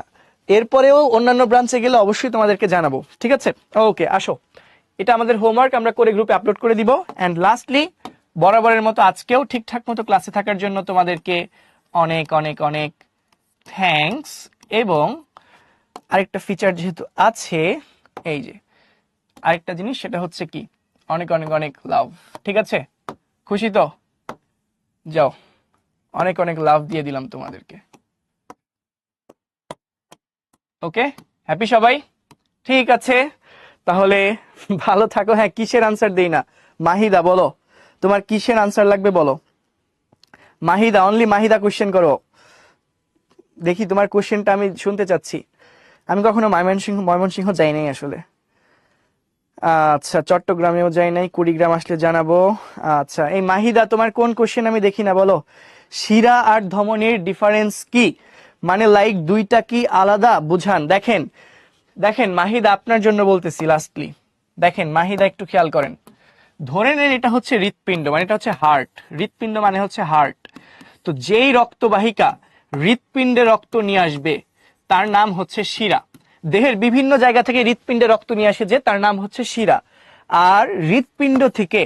এরপরেও অন্যান্য ব্রাঞ্চে গেলে অবশ্যই তোমাদেরকে জানাবো, ঠিক আছে? ওকে, আসো, এটা আমাদের হোমওয়ার্ক, আমরা করে গ্রুপে আপলোড করে দিব। এন্ড লাস্টলি, বরাবরের মতো আজকেও ঠিকঠাক মতো ক্লাসে থাকার জন্য তোমাদেরকে অনেক অনেক অনেক থ্যাঙ্কস। এবং আরেকটা ফিচার যেহেতু আছে, এই যে আরেকটা জিনিস, সেটা হচ্ছে কি, অনেক অনেক অনেক লাভ, ঠিক আছে? খুশি তো? যাও, অনেক অনেক লাভ দিয়ে দিলাম তোমাদেরকে। ওকে, হ্যাপি সবাই? ঠিক আছে, তাহলে ভালো থাকো। হ্যাঁ, কিসের আনসার দেই না? মাহিদা বলো, তোমার কিসের আনসার লাগবে বলো। মাহিদা, অনলি মাহিদা কোশ্চেন করো, দেখি তোমার কোশ্চেনটা আমি শুনতে চাচ্ছি। আমি কখনো ময়মনসিংহ যাই নাই আসলে। আচ্ছা, চট্টগ্রামেও যাই নাই, কুড়িগ্রাম আসলে জানাবো। আচ্ছা, এই মাহিদা তোমার কোন কোশ্চেন আমি দেখি না, বলো। শিরা আর ধমনীর ডিফারেন্স কি, মানে লাইক দুইটা কি আলাদা, বুঝান। দেখেন দেখেন মাহিদা, আপনার জন্য বলতেছি লাস্টলি, দেখেন মাহিদা একটু খেয়াল করেন। ধরে নেন এটা হচ্ছে হৃৎপিণ্ড, মানে এটা হচ্ছে হার্ট। হৃৎপিণ্ড মানে হচ্ছে হার্ট। তো যেই রক্তবাহিকা হৃৎপিণ্ডে রক্ত নিয়ে আসবে তার নাম হচ্ছে শিরা। দেহের বিভিন্ন জায়গা থেকে হৃৎপিণ্ডে রক্ত নিয়ে আসে যে, তার নাম হচ্ছে শিরা। আর হৃৎপিণ্ড থেকে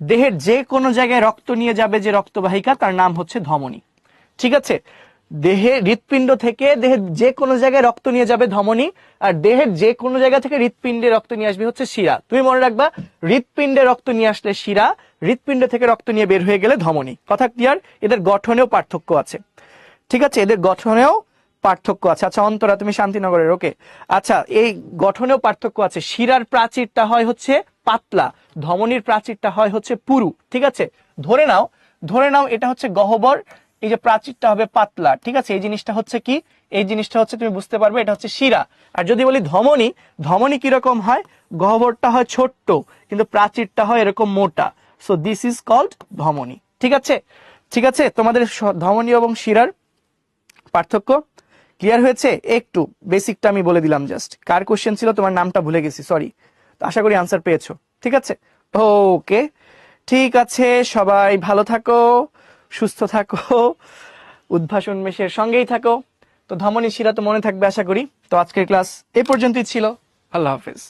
দেহের যে কোনো জায়গায় রক্ত নিয়ে যাবে যে রক্তবাহিকা, তার নাম হচ্ছে ধমনী। ঠিক আছে, দেহে হৃৎপিণ্ড থেকে দেহের যে কোনো জায়গায় রক্ত নিয়ে যাবে ধমনী, আর দেহের যে কোনো জায়গা থেকে হৃৎপিণ্ডে রক্ত নিয়ে আসবে হচ্ছে শিরা। তুমি মনে রাখবা, হৃৎপিণ্ডে রক্ত নিয়ে আসলে শিরা, হৃৎপিণ্ড থেকে রক্ত নিয়ে বের হয়ে গেলে ধমনী। কথা ক্লিয়ার? এদের গঠনেও পার্থক্য আছে। ঠিক আছে, এদের গঠনেও পার্থক্য আছে। আচ্ছা অন্তরা, তুমি শান্তিনগরের, ওকে। আচ্ছা, এই গঠনেও পার্থক্য আছে। শিরার প্রাচীরটা হয় হচ্ছে পাতলা, ধমনীর প্রাচীরটা হয় হচ্ছে পুরু। ঠিক আছে, ধরে নাও এটা হচ্ছে গহ্বর, এই যে প্রাচীরটা হবে পাতলা। ঠিক আছে, এই জিনিসটা হচ্ছে কি, এই জিনিসটা হচ্ছে তুমি বুঝতে পারবে এটা হচ্ছে শিরা। আর যদি বলি ধমনী, ধমনী কিরকম হয়, গহ্বরটা হয় ছোট্ট কিন্তু প্রাচীরটা হয় এরকম মোটা। সো দিস ইজ কল্ড ধমনী। ঠিক আছে, ঠিক আছে, তোমাদের ধমনী এবং শিরার পার্থক্য ক্লিয়ার হয়েছে? একটু বেসিকটা আমি বলে দিলাম জাস্ট। কার কোশ্চেন ছিল, তোমার নামটা ভুলে গেছি, সরি। আশা করি আনসার পেয়েছো। ঠিক আছে, ওকে, ঠিক আছে, সবাই ভালো থাকো, সুস্থ থাকো, উদ্ভাস উন্মেষের সঙ্গেই থাকো। তো ধমনী শিরা তো মনে থাকবে আশা করি। তো আজকের ক্লাস এ পর্যন্তই ছিল। আল্লাহ হাফেজ।